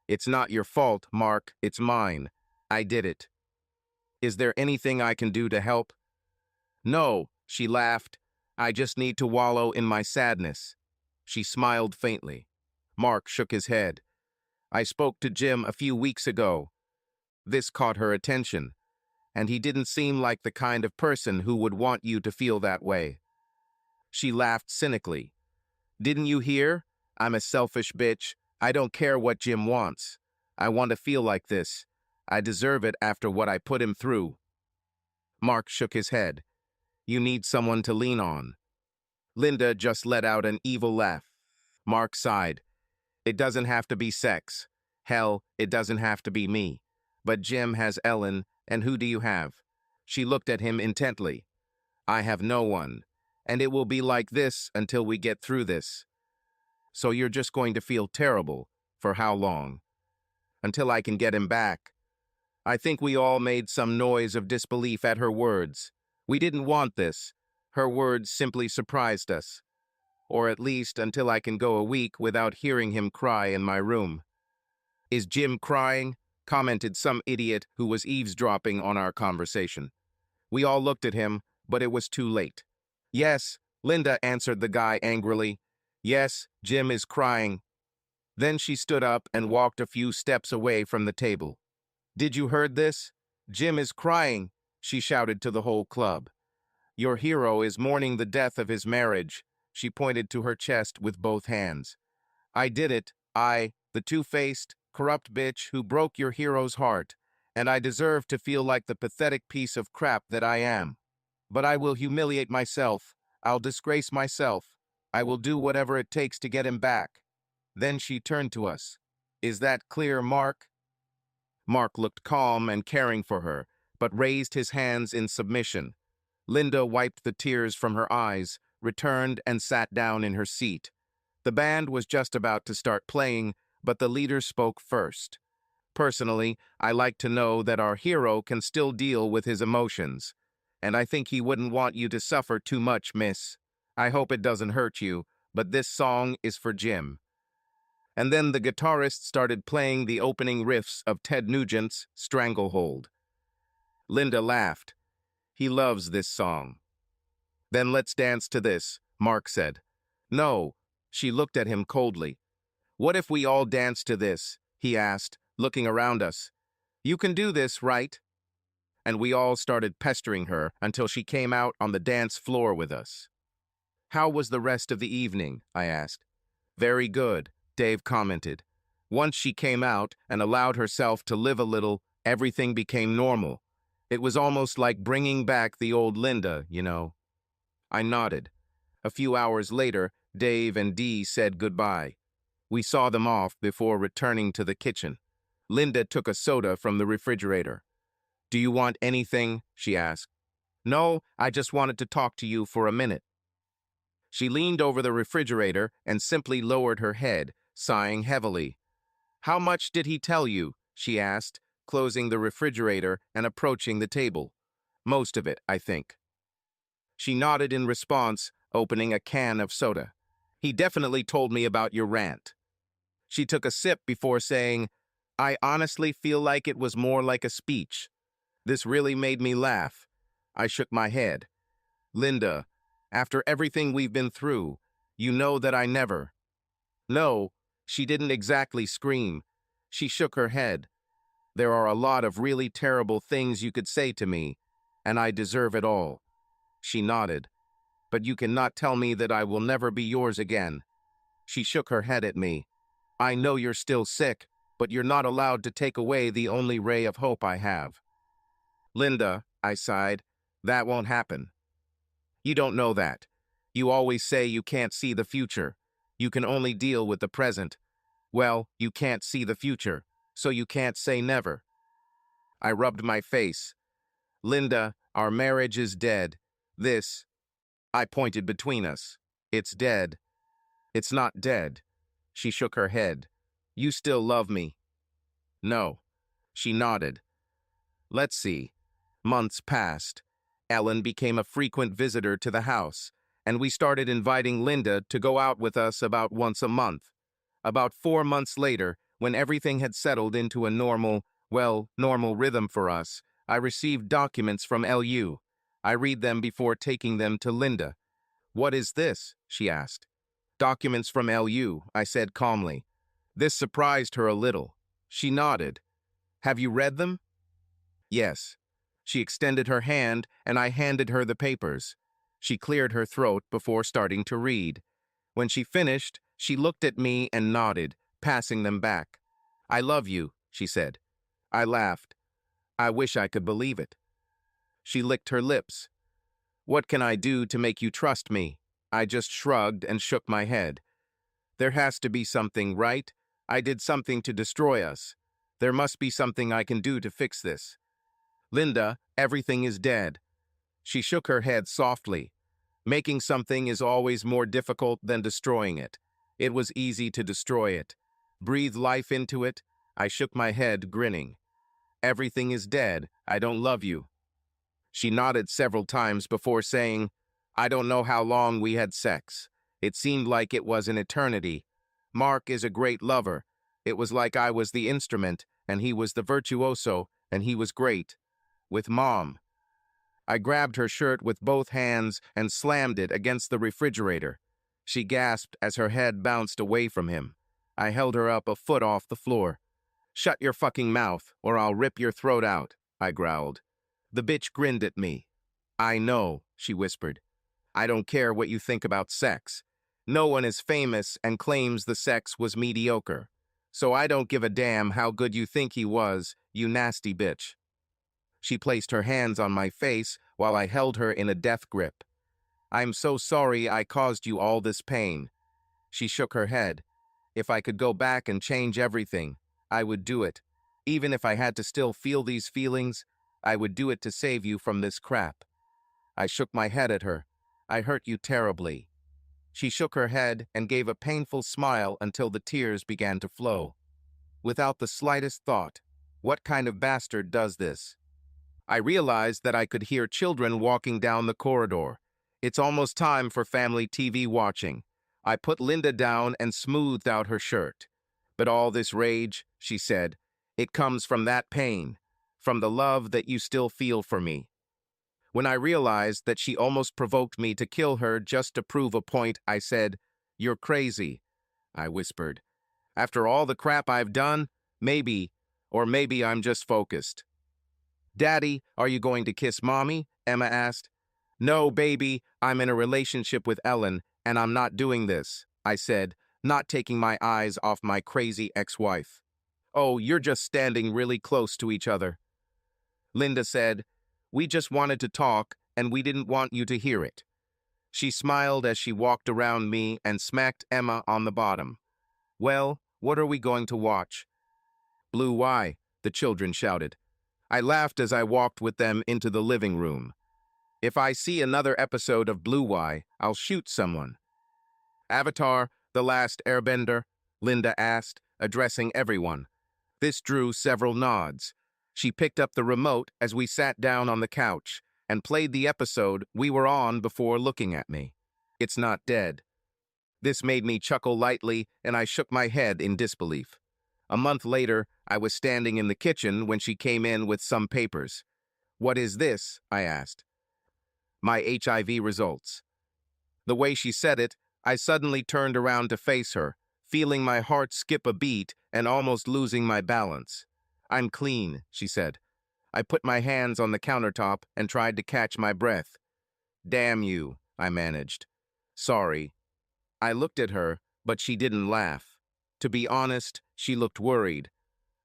It's not your fault, Mark, it's mine. I did it. Is there anything I can do to help? No, she laughed. I just need to wallow in my sadness. She smiled faintly. Mark shook his head. I spoke to Jim a few weeks ago. This caught her attention, and he didn't seem like the kind of person who would want you to feel that way. She laughed cynically. Didn't you hear? I'm a selfish bitch. I don't care what Jim wants. I want to feel like this. I deserve it after what I put him through. Mark shook his head. You need someone to lean on. Linda just let out an evil laugh. Mark sighed. It doesn't have to be sex. Hell, it doesn't have to be me. But Jim has Ellen, and who do you have? She looked at him intently. I have no one. And it will be like this until we get through this. So you're just going to feel terrible. For how long? Until I can get him back. I think we all made some noise of disbelief at her words. We didn't want this. Her words simply surprised us. Or at least until I can go a week without hearing him cry in my room. Is Jim crying? Commented some idiot who was eavesdropping on our conversation. We all looked at him, but it was too late. Yes, Linda answered the guy angrily. Yes, Jim is crying. Then she stood up and walked a few steps away from the table. Did you heard this? Jim is crying, she shouted to the whole club. Your hero is mourning the death of his marriage. She pointed to her chest with both hands. I did it, the two-faced, corrupt bitch who broke your hero's heart, and I deserve to feel like the pathetic piece of crap that I am. But I will humiliate myself. I'll disgrace myself. I will do whatever it takes to get him back. Then she turned to us. Is that clear, Mark? Mark looked calm and caring for her, but raised his hands in submission. Linda wiped the tears from her eyes, returned and sat down in her seat. The band was just about to start playing, but the leader spoke first. Personally, I like to know that our hero can still deal with his emotions. And I think he wouldn't want you to suffer too much, miss. I hope it doesn't hurt you, but this song is for Jim. And then the guitarist started playing the opening riffs of Ted Nugent's Stranglehold. Linda laughed. He loves this song. Then let's dance to this, Mark said. No, she looked at him coldly. What if we all dance to this? He asked, looking around us. You can do this, right? And we all started pestering her until she came out on the dance floor with us. How was the rest of the evening? I asked. Very good, Dave commented. Once she came out and allowed herself to live a little, everything became normal. It was almost like bringing back the old Linda, you know. I nodded. A few hours later, Dave and Dee said goodbye. We saw them off before returning to the kitchen. Linda took a soda from the refrigerator. Do you want anything? She asked. No, I just wanted to talk to you for a minute. She leaned over the refrigerator and simply lowered her head, sighing heavily. How much did he tell you? She asked, closing the refrigerator and approaching the table. Most of it, I think. She nodded in response, opening a can of soda. He definitely told me about your rant. She took a sip before saying, I honestly feel like it was more like a speech. This really made me laugh. I shook my head. Linda, after everything we've been through, you know that I never. No, she didn't exactly scream. She shook her head. There are a lot of really terrible things you could say to me, and I deserve it all. She nodded. But you cannot tell me that I will never be yours again. She shook her head at me. I know you're still sick, but you're not allowed to take away the only ray of hope I have. Linda, I sighed, that won't happen. You don't know that. You always say you can't see the future. You can only deal with the present. Well, you can't see the future, so you can't say never. I rubbed my face. Linda, our marriage is dead. I pointed between us. It's dead. It's not dead. She shook her head. You still love me. No. She nodded. Let's see. Months passed. Ellen became a frequent visitor to the house, and we started inviting Linda to go out with us about once a month. About 4 months later, when everything had settled into a normal rhythm for us, I received documents from LU. I read them before taking them to Linda. What is this? She asked. Documents from LU, I said calmly. This surprised her a little. She nodded. Have you read them? Yes. She extended her hand, and I handed her the papers. She cleared her throat before starting to read. When she finished, she looked at me and nodded, passing them back. I love you, she said. I laughed. I wish I could believe it. She licked her lips. What can I do to make you trust me? I just shrugged and shook my head. There has to be something, right? I did something to destroy us. There must be something I can do to fix this. Linda, everything is dead. She shook her head softly. Making something is always more difficult than destroying it. It was easy to destroy it. Breathe life into it. I shook my head, grinning. Everything is dead. I don't love you. She nodded several times before saying, I don't know how long we had sex. It seemed like it was an eternity. Mark is a great lover. It was like I was the instrument, and he was the virtuoso, and he was great. With Mom. I grabbed her shirt with both hands and slammed it against the refrigerator. She gasped as her head bounced away from him. I held her up a foot off the floor. Shut your fucking mouth, or I'll rip your throat out, I growled. The bitch grinned at me. I know, she whispered. I don't care what you think about sex. No one is famous and claims the sex was mediocre. So I don't give a damn how good you think he was, you nasty bitch. She placed her hands on my face while I held her in a death grip. I'm so sorry I caused you all this pain. She shook her head. If I could go back and change everything, I would do it. Even if I had to still feel these feelings, I would do it to save you from this crap. I shook my head at her. I hurt you terribly. She shook her head and gave a painful smile until the tears began to flow. Without the slightest thought, what kind of bastard does this? I realized that I could hear children walking down the corridor. It's almost time for family TV watching. I put Linda down and smoothed out her shirt. But all this rage, she said, it comes from that pain, from the love that you still feel for me. When I realized that she almost provoked me to kill her just to prove a point, I said, You're crazy, I whispered. After all the crap I've done, maybe I'm just focused. Daddy, are you going to kiss Mommy? Emma asked. No, baby, I'm in a relationship with Ellen, and I'm not doing this, I said, not taking my eyes off my crazy ex-wife. Oh, you're just standing really close to each other. Linda said, We just wanted to talk, and we didn't want you to hear it. She smiled as she walked around me and smacked Emma on the bottom. Well, what are we going to watch? Blue Y, the children shouted. I laughed as I walked with them into the living room. If I see another episode of Blue Y, I'll shoot someone. Avatar, The Last Airbender, Linda asked, addressing everyone. This drew several nods. She picked up the remote as we sat down on the couch and played the episode we were on before looking at me. It's not dead. This made me chuckle lightly, and I shook my head in disbelief. A month later, I was standing in the kitchen when she came in with some papers. What is this? I asked. My HIV results. The way she said it, I suddenly turned around to face her, feeling my heart skip a beat and almost losing my balance. I'm clean, she said. I put my hands on the countertop and tried to catch my breath. Damn you, I managed. Sorry. I looked at her, but she didn't laugh. To be honest, she looked worried.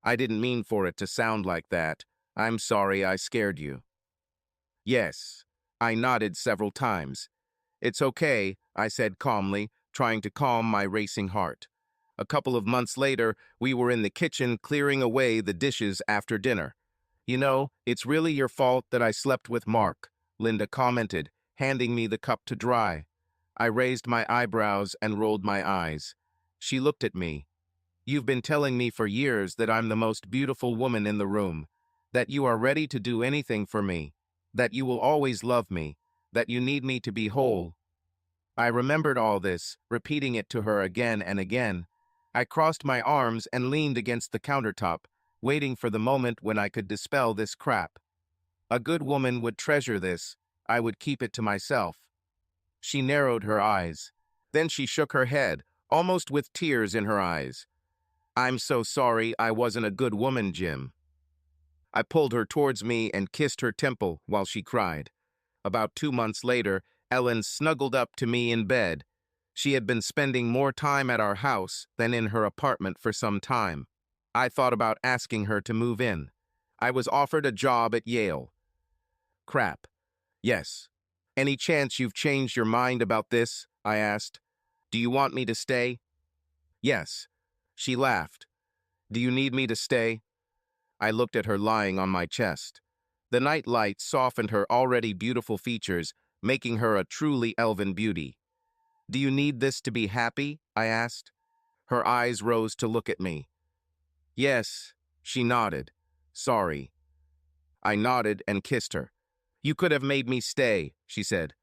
I didn't mean for it to sound like that. I'm sorry I scared you. Yes. I nodded several times. It's okay, I said calmly, trying to calm my racing heart. A couple of months later, we were in the kitchen clearing away the dishes after dinner. You know, it's really your fault that I slept with Mark, Linda commented, handing me the cup to dry. I raised my eyebrows and rolled my eyes. She looked at me. You've been telling me for years that I'm the most beautiful woman in the room, that you are ready to do anything for me, that you will always love me, that you need me to be whole. I remembered all this, repeating it to her again and again. I crossed my arms and leaned against the countertop, waiting for the moment when I could dispel this crap. A good woman would treasure this. I would keep it to myself. She narrowed her eyes. Then she shook her head, almost with tears in her eyes. I'm so sorry I wasn't a good woman, Jim. I pulled her towards me and kissed her temple while she cried. About 2 months later, Ellen snuggled up to me in bed. She had been spending more time at our house than in her apartment for some time. I thought about asking her to move in. I was offered a job at Yale. Crap. Yes. Any chance you've changed your mind about this? I asked. Do you want me to stay? Yes. She laughed. Do you need me to stay? I looked at her lying on my chest. The night light softened her already beautiful features, making her a truly elven beauty. Do you need this to be happy? I asked. Her eyes rose to look at me. Yes, she nodded. Sorry. I nodded and kissed her. You could have made me stay, she said,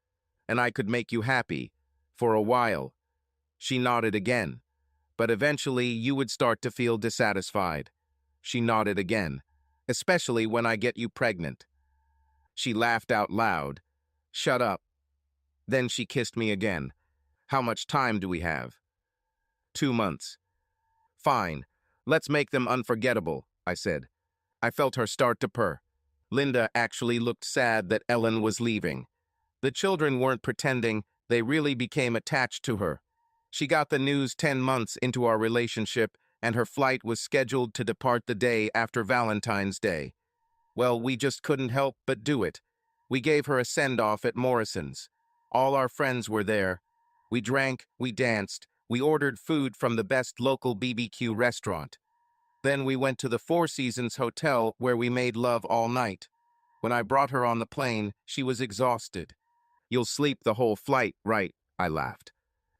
and I could make you happy. For a while. She nodded again. But eventually you would start to feel dissatisfied. She nodded again. Especially when I get you pregnant. She laughed out loud. Shut up. Then she kissed me again. How much time do we have? 2 months. Fine. Let's make them unforgettable, I said. I felt her start to purr. Linda actually looked sad that Ellen was leaving. The children weren't pretending, they really became attached to her. She got the news 10 months into our relationship, and her flight was scheduled to depart the day after Valentine's Day. Well, we just couldn't help but do it. We gave her a send-off at Morrison's. All our friends were there. We drank, we danced, we ordered food from the best local BBQ restaurant. Then we went to the Four Seasons Hotel where we made love all night. When I brought her on the plane, she was exhausted. You'll sleep the whole flight, right? I laughed.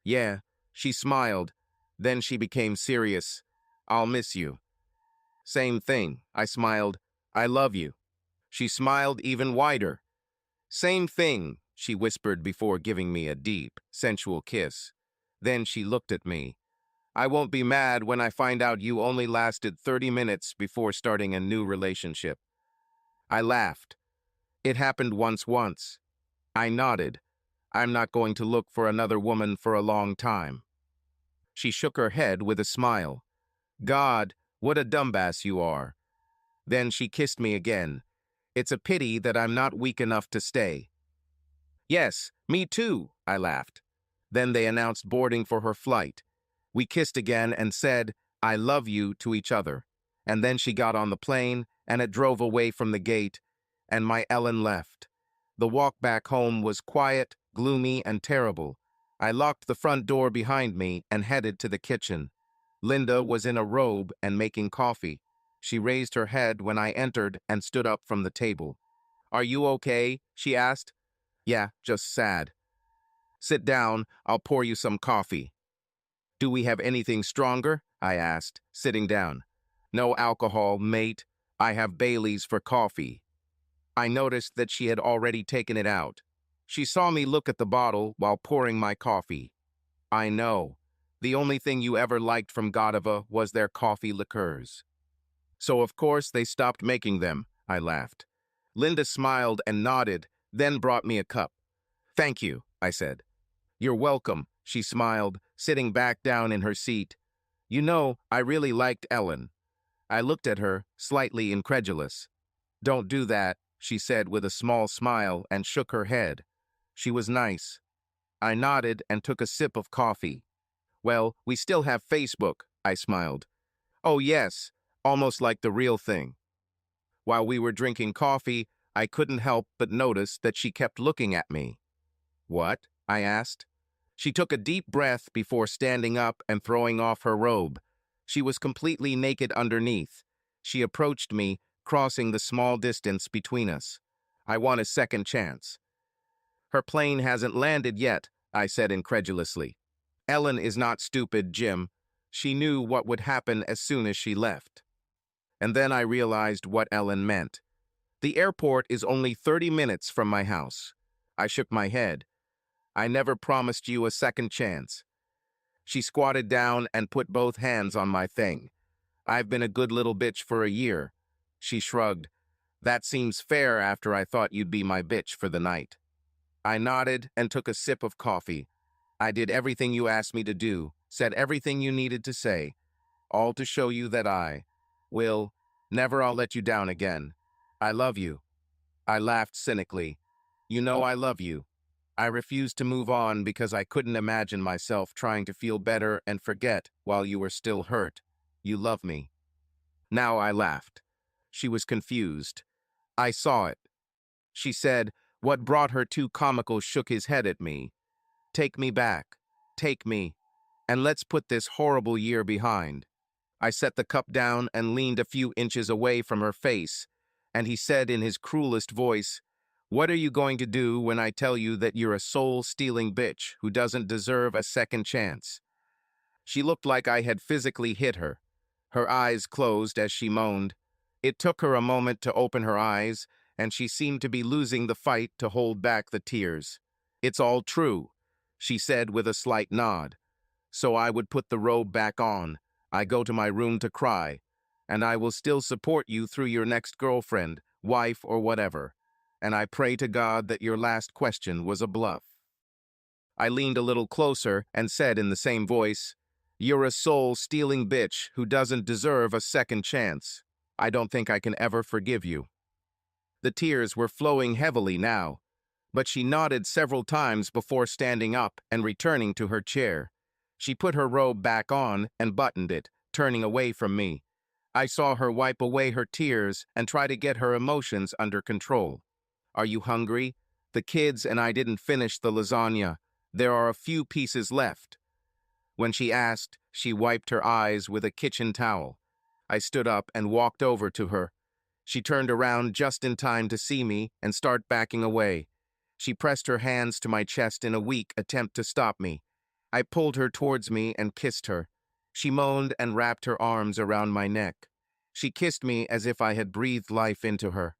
Yeah, she smiled. Then she became serious. I'll miss you. Same thing, I smiled. I love you. She smiled even wider. Same thing, she whispered before giving me a deep, sensual kiss. Then she looked at me. I won't be mad when I find out you only lasted 30 minutes before starting a new relationship. I laughed. It happened once. I nodded. I'm not going to look for another woman for a long time. She shook her head with a smile. God, what a dumbass you are. Then she kissed me again. It's a pity that I'm not weak enough to stay. Yes, me too, I laughed. Then they announced boarding for her flight. We kissed again and said, I love you to each other. And then she got on the plane, and it drove away from the gate, and my Ellen left. The walk back home was quiet, gloomy, and terrible. I locked the front door behind me and headed to the kitchen. Linda was in a robe and making coffee. She raised her head when I entered and stood up from the table. Are you okay? She asked. Yeah, just sad. Sit down, I'll pour you some coffee. Do we have anything stronger? I asked, sitting down. No alcohol, mate. I have Bailey's for coffee. I noticed that she had already taken it out. She saw me look at the bottle while pouring my coffee. I know. The only thing you ever liked from Godova was their coffee liqueurs. So of course they stopped making them, I laughed. Linda smiled and nodded, then brought me a cup. Thank you, I said. You're welcome, she smiled, sitting back down in her seat. You know, I really liked Ellen. I looked at her, slightly incredulous. Don't do that, she said with a small smile and shook her head. She was nice. I nodded and took a sip of coffee. Well, we still have Facebook, I smiled. Oh yes, almost like the real thing. While we were drinking coffee, I couldn't help but notice that she kept looking at me. What? I asked. She took a deep breath before standing up and throwing off her robe. She was completely naked underneath. She approached me, crossing the small distance between us. I want a second chance. Her plane hasn't landed yet, I said incredulously. Ellen is not stupid, Jim. She knew what would happen as soon as she left. And then I realized what Ellen meant. The airport is only 30 minutes from my house. I shook my head. I never promised you a second chance. She squatted down and put both hands on my thing. I've been a good little bitch for a year. She shrugged. That seems fair after I thought you'd be my bitch for the night. I nodded and took a sip of coffee. I did everything you asked me to do, said everything you needed to say, all to show you that Will, never I'll let you down again. I love you. I laughed cynically. You know I love you. I refused to move on because I couldn't imagine myself trying to feel better and forget while you were still hurt. You love me. Now I laughed. She was confused. I saw it. She said, what brought her too comical shook his head at me. Take me back. Take me. And let's put this horrible year behind. I set the cup down and leaned a few inches away from her face, and he said in his cruelest voice, "What are you going to do when I tell you that you're a soul-stealing bitch who doesn't deserve a second chance?" She looked like I had physically hit her. Her eyes closed as she moaned. It took her a moment to open her eyes, and she seemed to be losing the fight to hold back the tears. "It's all true," she said with a slight nod. "So I would put the robe back on. I go to my room to cry, and I will still support you through your next girlfriend, wife, or whatever. And I pray to God that your last question was a bluff." I leaned a little closer and said in the same voice, "You're a soul-stealing bitch who doesn't deserve a second chance. I don't think I can ever forgive you." The tears were flowing heavily now, but she nodded several times before standing up and returning to her chair. She put her robe back on and buttoned it, turning away from me. I saw her wipe away her tears and try to get her emotions under control. "Are you hungry? The kids and I didn't finish the lasagna. There are a few pieces left." When she asked, she wiped her eyes with a kitchen towel. I stood up and walked over to her. She turned around just in time to see me and start backing away. She pressed her hands to my chest in a weak attempt to stop me. I pulled her towards me and kissed her. She moaned and wrapped her arms around my neck. She kissed me as if I had breathed life into her.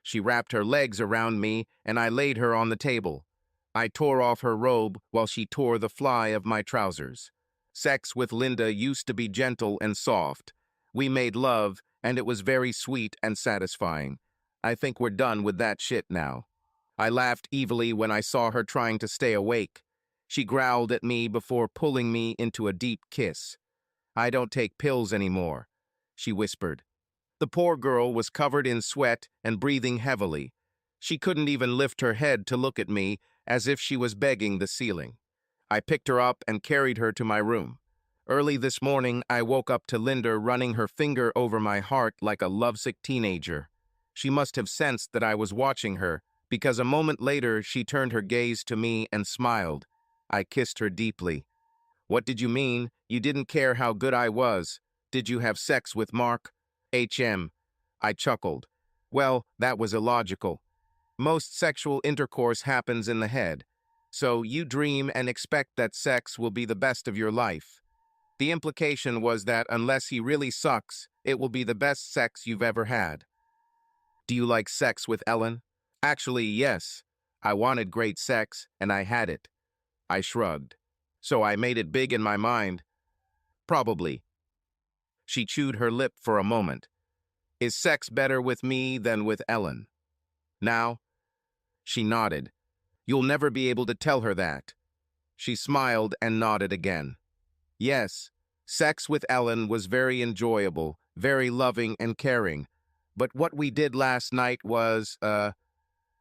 She wrapped her legs around me, and I laid her on the table. I tore off her robe while she tore the fly of my trousers. Sex with Linda used to be gentle and soft. We made love, and it was very sweet and satisfying. I think we're done with that shit now. I laughed evilly when I saw her trying to stay awake. She growled at me before pulling me into a deep kiss. "I don't take pills anymore," she whispered. The poor girl was covered in sweat and breathing heavily. She couldn't even lift her head to look at me, as if she was begging the ceiling. I picked her up and carried her to my room. Early this morning, I woke up to Linda running her finger over my heart like a lovesick teenager. She must have sensed that I was watching her, because a moment later she turned her gaze to me and smiled. I kissed her deeply. "What did you mean? You didn't care how good I was. Did you have sex with Mark?" I chuckled. "Well, that was illogical. Most sexual intercourse happens in the head. So you dream and expect that sex will be the best of your life. The implication was that unless he really sucks, it will be the best sex you've ever had." "Do you like sex with Ellen?" "Actually, yes. I wanted great sex, and I had it." I shrugged. "So I made it big in my mind." "Probably." She chewed her lip for a moment. "Is sex better with me than with Ellen?" "Now?" She nodded. "You'll never be able to tell her that." She smiled and nodded again. "Yes, sex with Ellen was very enjoyable, very loving and caring. But what we did last night was,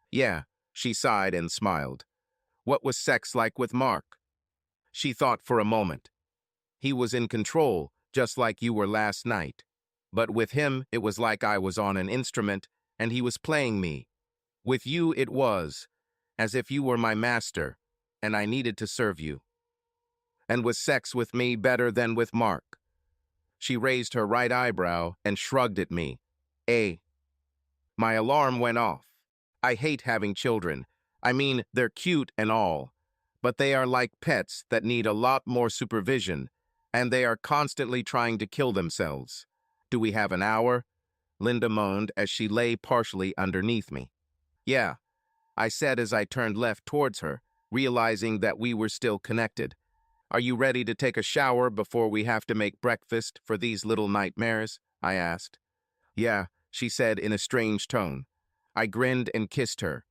yeah," she sighed and smiled. "What was sex like with Mark?" She thought for a moment. "He was in control, just like you were last night. But with him, it was like I was on an instrument, and he was playing me. With you, it was, as if you were my master, and I needed to serve you." "And was sex with me better than with Mark?" She raised her right eyebrow and shrugged at me. "Eh." My alarm went off. I hate having children. I mean, they're cute and all, but they are like pets that need a lot more supervision, and they are constantly trying to kill themselves. "Do we have an hour?" Linda moaned as she lay partially underneath me. "Yeah," I said as I turned left towards her, realizing that we were still connected. "Are you ready to take a shower before we have to make breakfast for these little nightmares?" I asked. "Yeah," she said in a strange tone. I grinned and kissed her.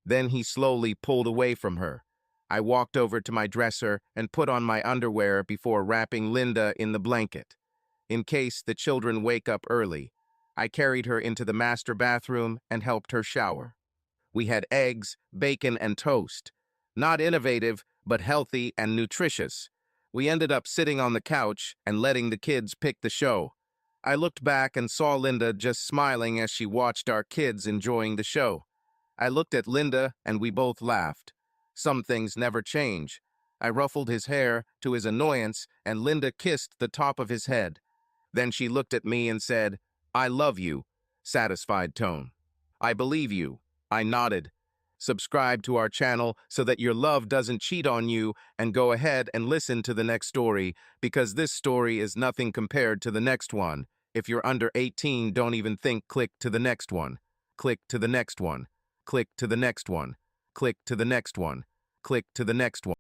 Then he slowly pulled away from her. I walked over to my dresser and put on my underwear before wrapping Linda in the blanket. In case the children wake up early, I carried her into the master bathroom and helped her shower. We had eggs, bacon, and toast. Not innovative, but healthy and nutritious. We ended up sitting on the couch and letting the kids pick the show. I looked back and saw Linda just smiling as she watched our kids enjoying the show. I looked at Linda and we both laughed. Some things never change. I ruffled his hair to his annoyance and Linda kissed the top of his head. Then she looked at me and said, "I love you," satisfied tone. "I believe you." I nodded. Subscribe to our channel so that your love doesn't cheat on you, and go ahead and listen to the next story, because this story is nothing compared to the next one. If you're under 18, don't even think. Click to the next one. Click to the next one. Click to the next one. Click to the next one. Click to the next one.